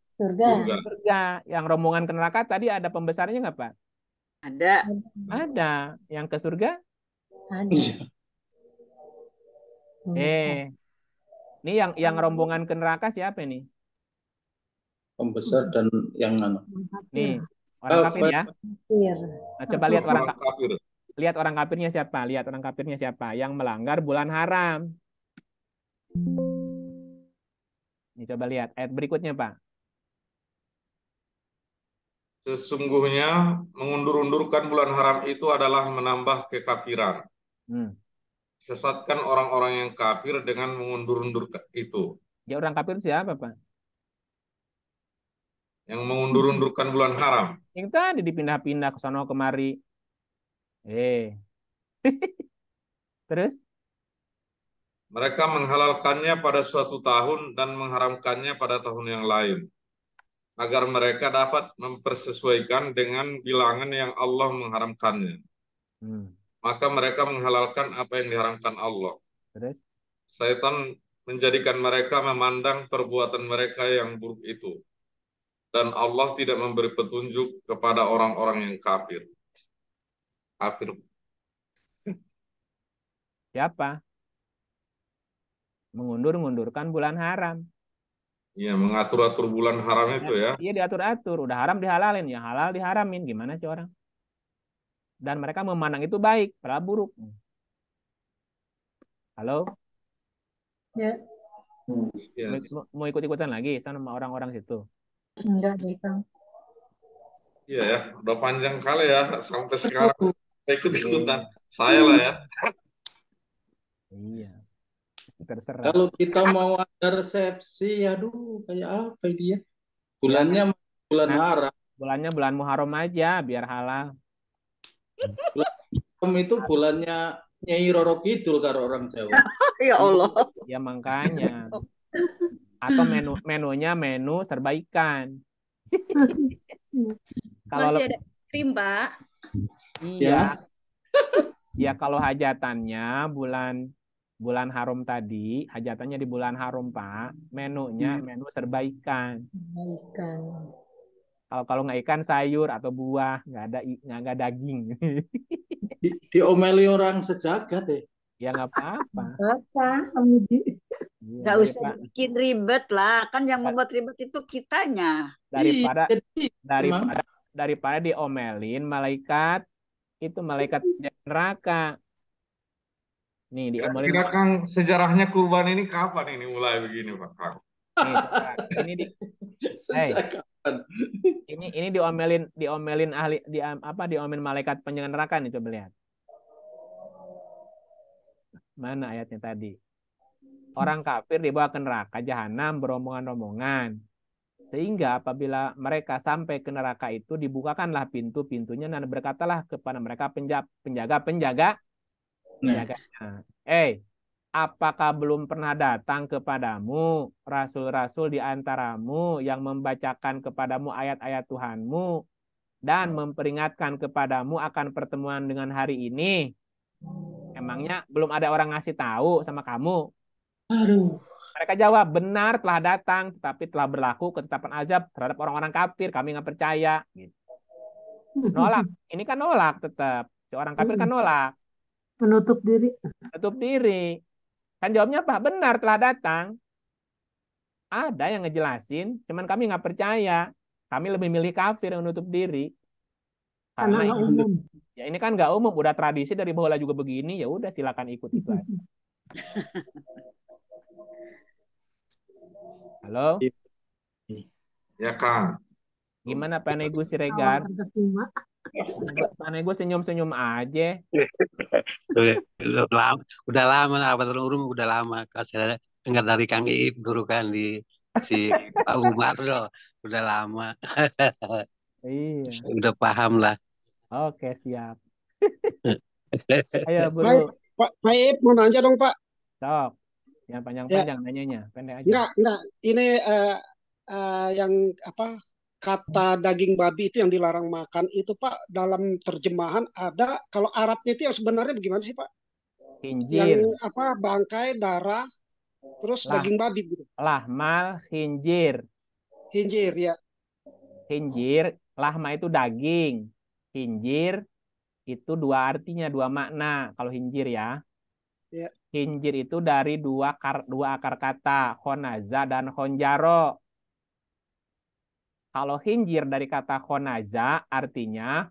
surga. Yang rombongan ke neraka tadi ada pembesarnya nggak, Pak? Ada. Ada. Yang ke surga? Ada. Ini yang rombongan ke neraka siapa ini? Pembesar dan yang mana? Nih, orang kafir ya. Nah, coba lihat orang kafir. Lihat orang kafirnya siapa? Lihat orang kafirnya siapa? Yang melanggar bulan haram. Ini coba lihat ayat berikutnya, Pak. Sesungguhnya mengundur-undurkan bulan haram itu adalah menambah kekafiran. Sesatkan orang-orang yang kafir dengan mengundur-undurkan itu. Ya, orang kafir siapa, Pak? Yang mengundur-undurkan bulan haram. Yang tadi dipindah-pindah ke sana kemari. Terus? Mereka menghalalkannya pada suatu tahun dan mengharamkannya pada tahun yang lain. Agar mereka dapat mempersesuaikan dengan bilangan yang Allah mengharamkannya. Maka mereka menghalalkan apa yang diharamkan Allah. Terus? Syaitan menjadikan mereka memandang perbuatan mereka yang buruk itu. Dan Allah tidak memberi petunjuk kepada orang-orang yang kafir. Kafir. Siapa? Mengundur-undurkan bulan haram. Iya, mengatur-atur bulan haram itu ya. Iya, diatur-atur. Udah haram dihalalin. Ya halal diharamin. Gimana sih orang? Dan mereka memandang itu baik, padahal buruk. Halo? Ya. Mau ikut-ikutan lagi sama orang-orang situ? Enggak deh, Kang. Iya ya, udah panjang kali ya sampai sekarang ikut-ikutan. Saya lah ya. Iya. Terserah. Kalau kita mau ada resepsi, aduh kayak apa dia? Bulannya bulan haram. Bulannya bulan Muharram aja biar halal. Bulan itu bulannya Nyai Roro Kidul karo orang Jawa. Ya Allah. Ya makanya. Atau menunya menu serba ikan. Kalau Masih ada es krim, Pak. Iya. Ya kalau hajatannya bulan haram tadi, hajatannya di bulan haram, Pak. Menunya menu serba ikan. Kalau nggak ikan, sayur atau buah, nggak ada daging. Diomeli orang sejagat deh. Ya nggak apa-apa. Nggak usah bikin ribet lah, kan yang membuat ribet itu kitanya. Daripada diomelin malaikat neraka. Nih diomelin. Kira Kang, sejarahnya kurban ini kapan ini mulai begini, Pak Kang? Nih, ini Ini diomelin ahli diomelin malaikat penjaga neraka nih, coba lihat. Mana ayatnya tadi? Orang kafir dibawa ke neraka jahanam berombongan-rombongan. Sehingga apabila mereka sampai ke neraka itu dibukakanlah pintu-pintunya dan berkatalah kepada mereka penjaga-penjaganya. Apakah belum pernah datang kepadamu rasul-rasul di antaramu yang membacakan kepadamu ayat-ayat Tuhanmu dan memperingatkan kepadamu akan pertemuan dengan hari ini? Emangnya belum ada orang ngasih tahu sama kamu? Aduh. Mereka jawab, benar telah datang, tetapi telah berlaku ketetapan azab terhadap orang-orang kafir. Kami nggak percaya. Gitu. Nolak. Ini kan nolak tetap. Si orang kafir kan nolak. Menutup diri. Menutup diri. Kan jawabnya apa? Benar telah datang. Ada yang ngejelasin, cuman kami nggak percaya. Kami lebih milih kafir yang menutup diri. Karena nggak umum. Ya ini kan nggak umum, udah tradisi dari bola juga begini, ya udah silakan ikut itu aja. Halo? Ya, Kang. Gimana Pak Nego Siregar? Pak Nego senyum-senyum aja. Udah lama Abad Urung udah lama. Saya dengar dari Kang Iip guru kan di si Pak Umar loh. Udah lama. Iya. Udah paham lah. Oke, siap. Ayo, Guru. Pak Iip mau nanya dong, Pak. Sok. Yang panjang-panjang nanyanya, pendek aja. Enggak. Ini yang apa? Kata daging babi itu yang dilarang makan itu, Pak, dalam terjemahan ada, kalau Arabnya itu yang sebenarnya bagaimana sih, Pak? Khinjir. Yang apa? Bangkai, darah, terus daging babi gitu. Lahmal, khinjir. Khinjir, ya. Khinjir, lahma itu daging. Khinjir itu dua artinya, dua makna kalau khinjir ya. Ya. Khinjir itu dari dua akar kata, khonaza dan khonjaro. Kalau khinjir dari kata khonaza artinya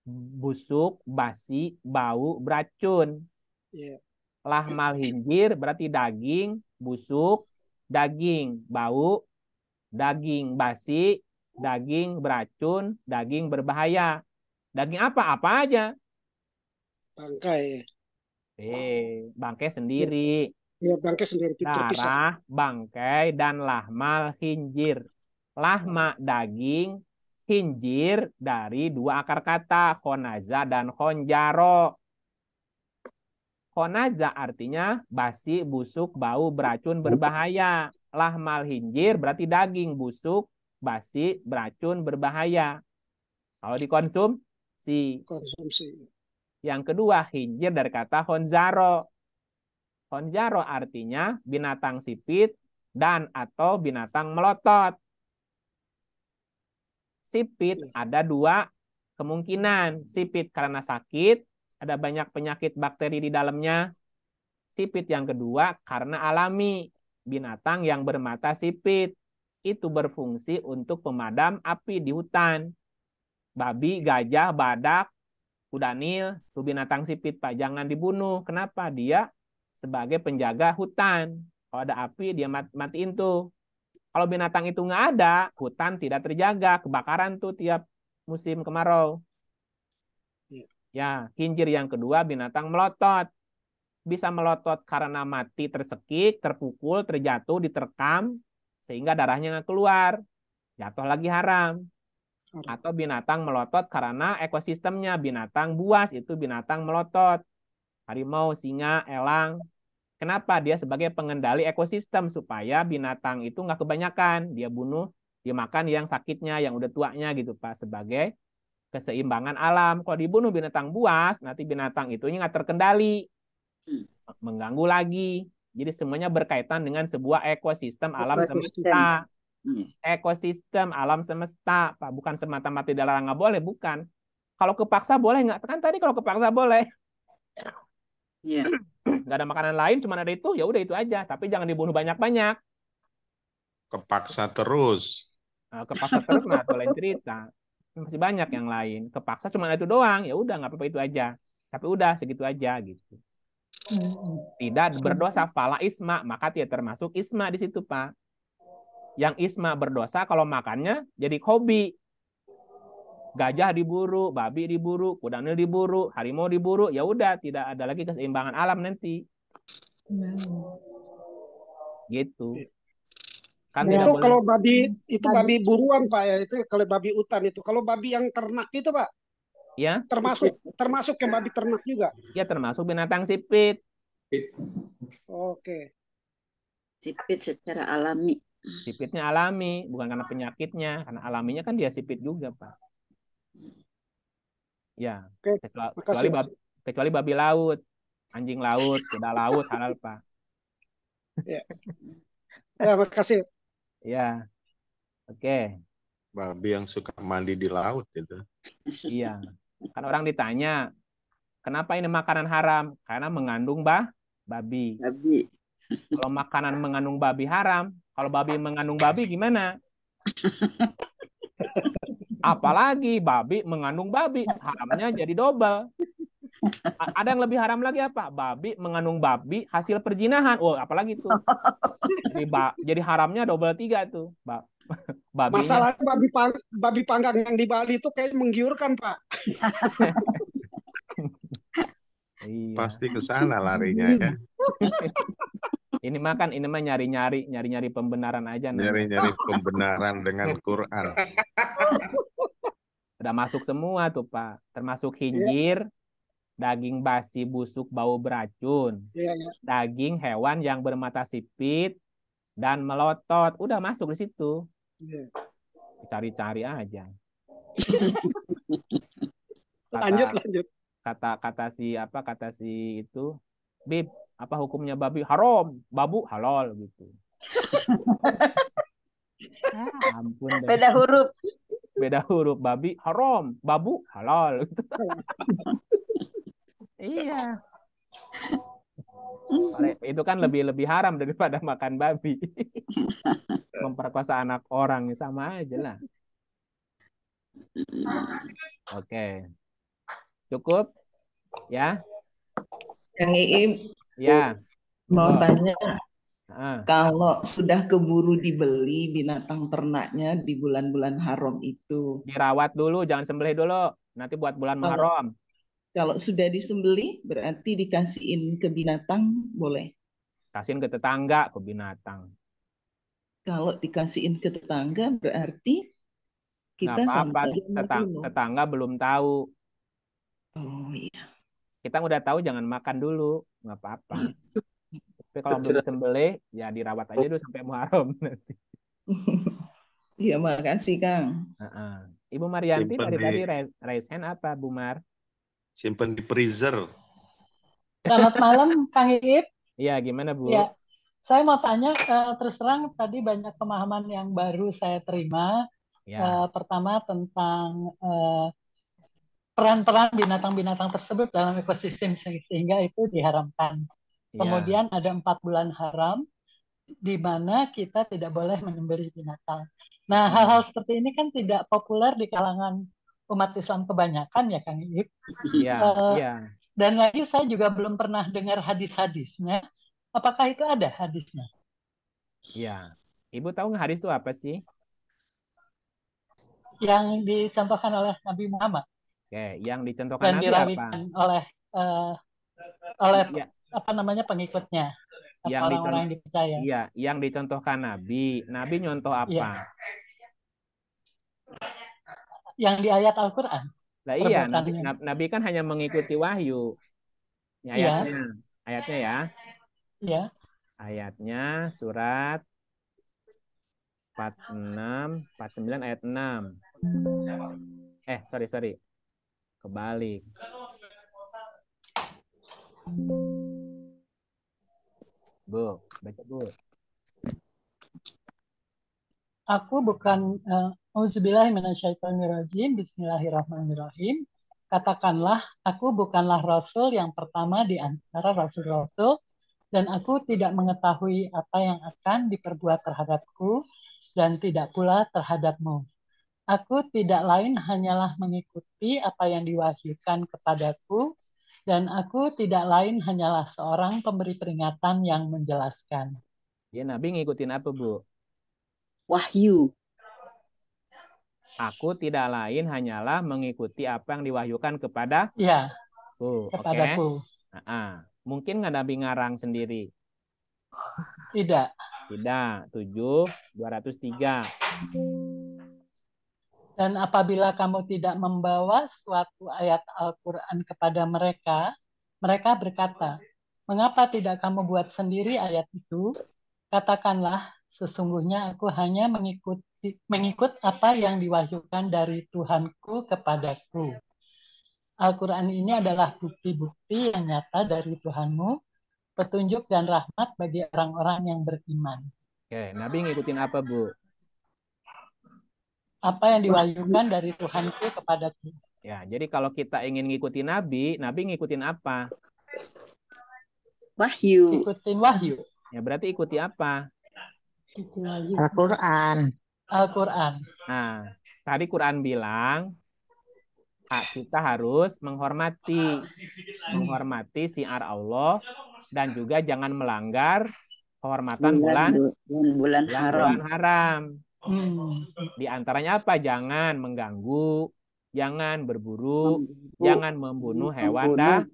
busuk, basi, bau, beracun. Yeah. Lahmal khinjir berarti daging, busuk, daging, bau, daging basi, daging beracun, daging berbahaya. Daging apa? Apa aja? Bangkai. Bangkai sendiri. Iya, bangkai sendiri. Darah, bangkai, dan lahmal khinjir. Lahma daging, khinjir dari dua akar kata, khonaza dan khonjaro. Khonaza artinya basi, busuk, bau, beracun, berbahaya. Lahmal khinjir berarti daging, busuk, basi, beracun, berbahaya. Kalau dikonsumsi. Konsumsi. Yang kedua, khinjir dari kata khonjaro. Khonjaro artinya binatang sipit dan atau binatang melotot. Sipit ada dua kemungkinan. Sipit karena sakit, ada banyak penyakit bakteri di dalamnya. Sipit yang kedua karena alami, binatang yang bermata sipit. Itu berfungsi untuk pemadam api di hutan. Babi, gajah, badak, kuda nil, itu binatang sipit, Pak. Jangan dibunuh. Kenapa? Dia sebagai penjaga hutan. Kalau ada api, dia matiin tuh. Kalau binatang itu nggak ada, hutan tidak terjaga, kebakaran tuh tiap musim kemarau. Ya, khinjir yang kedua binatang melotot. Bisa melotot karena mati tercekik, terpukul, terjatuh, diterkam, sehingga darahnya nggak keluar. Jatuh lagi haram. Atau binatang melotot karena ekosistemnya. Binatang buas itu binatang melotot. Harimau, singa, elang. Kenapa? Dia sebagai pengendali ekosistem supaya binatang itu nggak kebanyakan. Dia bunuh, dia makan yang sakitnya, yang udah tuanya gitu Pak. Sebagai keseimbangan alam. Kalau dibunuh binatang buas, nanti binatang itu nggak terkendali. Mengganggu lagi. Jadi semuanya berkaitan dengan sebuah ekosistem alam semesta. Ekosistem alam semesta. Pak, bukan semata-mata dilarang nggak boleh, bukan. Kalau kepaksa boleh nggak? Kan tadi kalau kepaksa boleh. Iya. Nggak ada makanan lain, cuma ada itu, ya udah itu aja. Tapi jangan dibunuh banyak-banyak. Kepaksa terus. Nah, kepaksa terus nah lain cerita. Masih banyak yang lain. Kepaksa cuma itu doang, ya udah nggak apa-apa itu aja. Tapi udah segitu aja gitu. Tidak berdosa fala isma, maka dia termasuk isma di situ Pak. Yang isma berdosa kalau makannya jadi hobi. Gajah diburu, babi diburu, kudanil diburu, harimau diburu, ya udah tidak ada lagi keseimbangan alam nanti. Gitu. Kan tidak Itu boleh. kalau babi itu babi buruan Pak ya, itu kalau babi hutan itu. Kalau babi yang ternak itu Pak, Ya, termasuk yang babi ternak juga. ya termasuk binatang sipit. Oke. Sipit secara alami. Sipitnya alami, bukan karena penyakitnya. Karena alaminya kan dia sipit juga, Pak. Ya, Oke, kecuali makasih. kecuali babi laut, anjing laut, kuda laut halal, Pak. Ya. Ya, makasih. Ya, oke. Babi yang suka mandi di laut itu. Iya. Kan orang ditanya, kenapa ini makanan haram? Karena mengandung babi. Babi. Kalau makanan mengandung babi haram, kalau babi mengandung babi gimana? Apalagi babi mengandung babi, haramnya jadi double. Ada yang lebih haram lagi apa? Babi mengandung babi hasil perjinahan. Oh, apalagi tuh. Jadi haramnya double 3 tuh. Babinya. Masalahnya babi panggang yang di Bali itu kayak menggiurkan Pak. Iya. Pasti ke sana larinya ya. Ini mah nyari-nyari pembenaran aja. Nyari-nyari pembenaran dengan Quran. Udah masuk semua tuh Pak. Termasuk khinjir, daging basi busuk bau beracun, daging hewan yang bermata sipit dan melotot. Udah masuk di situ. Cari-cari aja. Lanjut. Kata si itu, Bib, apa hukumnya babi? Haram, babu halal gitu. Ampun deh. Beda huruf, babi haram, babu halal gitu. Iya. Itu kan lebih haram daripada makan babi. Memperkosa anak orang sama aja lah. Oke. Cukup? Ya? Kang Iim, ya. Mau tanya, kalau sudah keburu dibeli binatang ternaknya di bulan-bulan haram itu, dirawat dulu, jangan sembelih dulu. Nanti buat bulan Muharram. Kalau sudah disembelih, berarti dikasihin ke binatang, boleh? Kasihin ke tetangga, ke binatang. Kalau dikasihin ke tetangga, berarti kita apa-apa, tetangga belum tahu. Oh iya. Kita udah tahu jangan makan dulu, nggak apa-apa. Tapi kalau belum disembelih, ya dirawat aja dulu sampai Muharram nanti. Iya, makasih Kang. Ibu Marianti dari tadi raise hand apa, Bu Mar? Simpen di freezer. Selamat malam, Kang Iip. Iya, gimana Bu? Ya, saya mau tanya, terus terang tadi banyak pemahaman yang baru saya terima. Ya. Pertama tentang peran-peran binatang-binatang tersebut dalam ekosistem sehingga itu diharamkan. Ya. Kemudian ada 4 bulan haram di mana kita tidak boleh menyembelih binatang. Nah, hal-hal seperti ini kan tidak populer di kalangan umat Islam kebanyakan ya Kang Iip. Iya. Dan lagi saya juga belum pernah dengar hadis-hadisnya. Apakah itu ada hadisnya? Iya. Ibu tahu nggak hadis itu apa sih? Yang dicontohkan oleh Nabi Muhammad. Oke, yang dicontohkan dan Nabi dirawikan oleh apa namanya pengikutnya, orang-orang yang dipercaya. Iya, yang dicontohkan Nabi. Nabi nyontoh apa? Iya. Yang di ayat Al-Quran. Lah iya, Nabi kan hanya mengikuti wahyu. Ini ayatnya ya. Iya. Ayatnya surat 46, 49 ayat 6. Sorry. Kebalik. Bu, baca Bu. Aku bukan Auzubillahiminasyaitonirrajim. Bismillahirrahmanirrahim. Katakanlah, aku bukanlah Rasul yang pertama di antara Rasul-Rasul, dan aku tidak mengetahui apa yang akan diperbuat terhadapku, dan tidak pula terhadapmu. Aku tidak lain hanyalah mengikuti apa yang diwahyukan kepadaku, dan aku tidak lain hanyalah seorang pemberi peringatan yang menjelaskan. Ya, Nabi ngikutin apa, Bu? Wahyu. Aku tidak lain hanyalah mengikuti apa yang diwahyukan kepada Ya, Oke. kepadaku. Mungkin nggak Nabi ngarang sendiri? Tidak. Tidak. 7.203. Dan apabila kamu tidak membawa suatu ayat Al-Quran kepada mereka, mereka berkata, mengapa tidak kamu buat sendiri ayat itu? Katakanlah, sesungguhnya aku hanya mengikut apa yang diwahyukan dari Tuhanku kepadaku. Al-Quran ini adalah bukti-bukti yang nyata dari Tuhanmu, petunjuk dan rahmat bagi orang-orang yang beriman. Oke, Nabi ngikutin apa, Bu? Apa yang diwahyukan dari Tuhanku kepadaku. Ya, jadi kalau kita ingin ngikutin Nabi, Nabi ngikutin apa? Wahyu. Ikutin wahyu. Ya, berarti ikuti apa? Al-Quran. Al-Quran. Nah, tadi Quran bilang kita harus menghormati syiar Allah dan juga jangan melanggar kehormatan bulan haram. Di antaranya apa? Jangan mengganggu, jangan berburu, jangan membunuh hewan darat.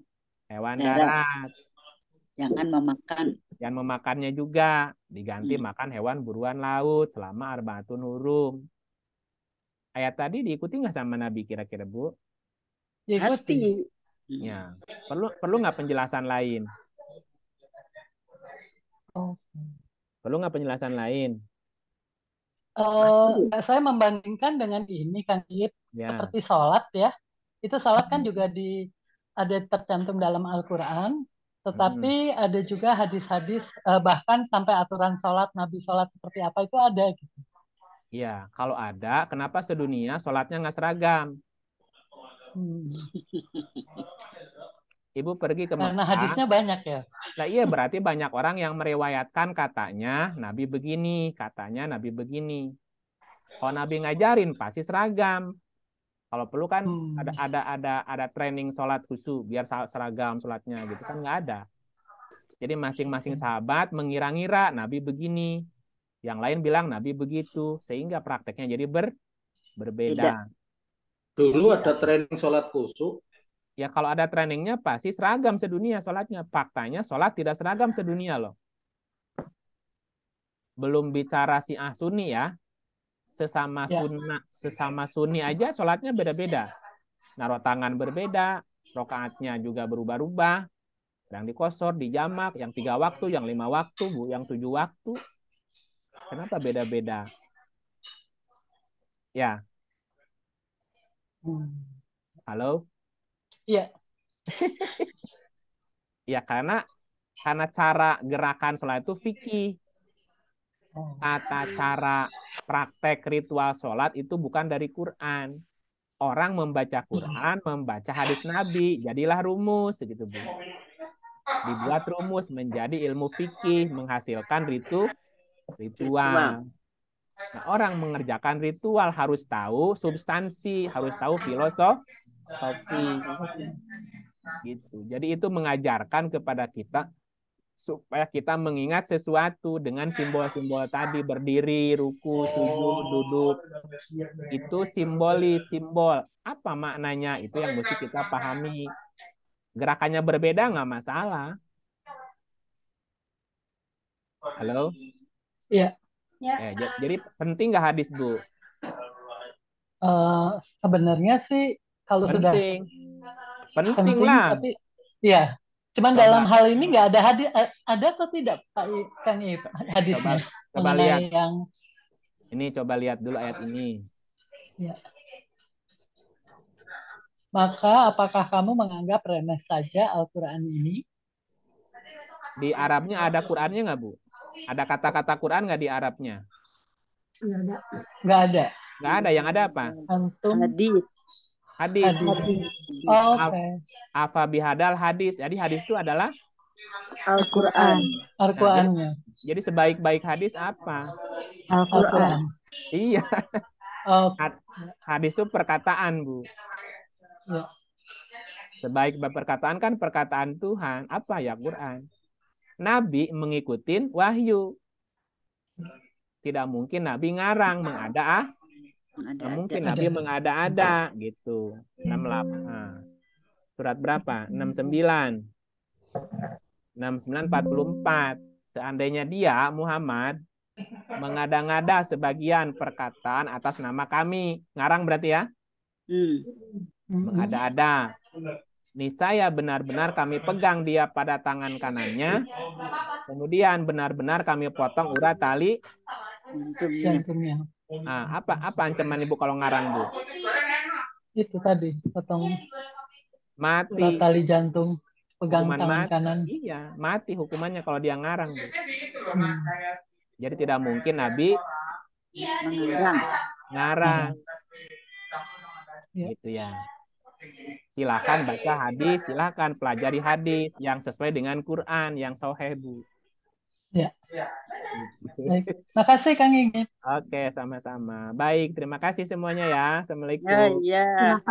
Jangan memakannya juga, diganti makan hewan buruan laut selama 4 hurum. Ayat tadi diikuti nggak sama Nabi kira-kira, Bu? Pasti. Ya, perlu nggak penjelasan lain? Perlu nggak penjelasan lain? Saya membandingkan dengan ini kan, seperti sholat ya. Itu sholat kan juga ada tercantum dalam Al-Quran, tetapi ada juga hadis-hadis bahkan sampai aturan sholat, Nabi sholat seperti apa itu ada gitu. Ya, kalau ada, kenapa sedunia sholatnya nggak seragam? Ibu pergi ke Mekah. Karena hadisnya banyak ya. Nah, iya, berarti banyak orang yang merewayatkan katanya Nabi begini, katanya Nabi begini. Kalau Nabi ngajarin pasti seragam. Kalau perlu kan ada training sholat khusus biar seragam sholatnya gitu kan nggak ada. Jadi masing-masing sahabat mengira-ngira Nabi begini, yang lain bilang Nabi begitu, sehingga prakteknya jadi berbeda. Dulu ada training sholat khusus. Ya kalau ada trainingnya pasti seragam sedunia sholatnya. Faktanya sholat tidak seragam sedunia loh. Belum bicara Syiah Sunni ya. Sesama Sunni aja sholatnya beda-beda. Naruh tangan berbeda, rokaatnya juga berubah-ubah. Yang dikosor, dijamak, yang 3 waktu, yang 5 waktu, Bu, yang 7 waktu. Kenapa beda-beda? Ya. Halo? Iya. Ya karena cara gerakan sholat itu fikih. Tata cara praktek ritual sholat itu bukan dari Quran. Orang membaca Quran, membaca hadis Nabi, jadilah rumus gitu, Bu. Dibuat rumus menjadi ilmu fikih, menghasilkan ritual. Nah, orang mengerjakan ritual harus tahu substansi, harus tahu filosofi. Gitu. Jadi itu mengajarkan kepada kita supaya kita mengingat sesuatu dengan simbol-simbol tadi, berdiri, ruku, sujud, duduk. Itu simbol. Apa maknanya? Itu yang mesti kita pahami. Gerakannya berbeda nggak masalah. Halo? Iya. Jadi penting nggak hadis, Bu? Sebenarnya sih kalau penting. sudah penting lah. Tapi ya, cuman dalam hal ini nggak ada hadis, ada atau tidak Pak Kang hadisnya? Coba lihat. Ini coba lihat dulu ayat ini. Ya. Maka apakah kamu menganggap remeh saja Al-Quran ini? Di Arabnya ada Qurannya nggak, Bu? Ada kata-kata Quran nggak di Arabnya? Nggak ada. Nggak ada. Yang ada apa? Hadis. Oh, oke. Afa bihadal hadis. Jadi hadis itu adalah Al-Quran. Al-Qurannya. Jadi sebaik-baik hadis apa? Al-Quran. Iya. Hadis itu perkataan, Bu. Ya. Sebaik perkataan kan perkataan Tuhan. Apa ya Quran? Nabi mengikuti wahyu. tidak mungkin Nabi ngarang, nggak mungkin Nabi mengada-ada gitu. 68. Nah, surat berapa? 69. 6944. Seandainya dia Muhammad mengada-ngada sebagian perkataan atas nama kami, ngarang berarti ya? Mengada-ada. Niscaya benar-benar kami pegang dia pada tangan kanannya, kemudian benar-benar kami potong urat tali jantungnya. Nah, apa ancaman Ibu kalau ngarang, Bu? Itu tadi, potong Mati. urat tali jantung, pegang Hukuman tangan mati. kanan. Iya, mati hukumannya kalau dia ngarang, Bu. Jadi tidak mungkin Nabi ngarang. Gitu ya. Silakan baca hadis, silakan pelajari hadis yang sesuai dengan Quran, yang sahih, Bu. Ya. Baik. Makasih Kang Igit. Oke, sama-sama. Baik, terima kasih semuanya ya. Assalamualaikum. Ya.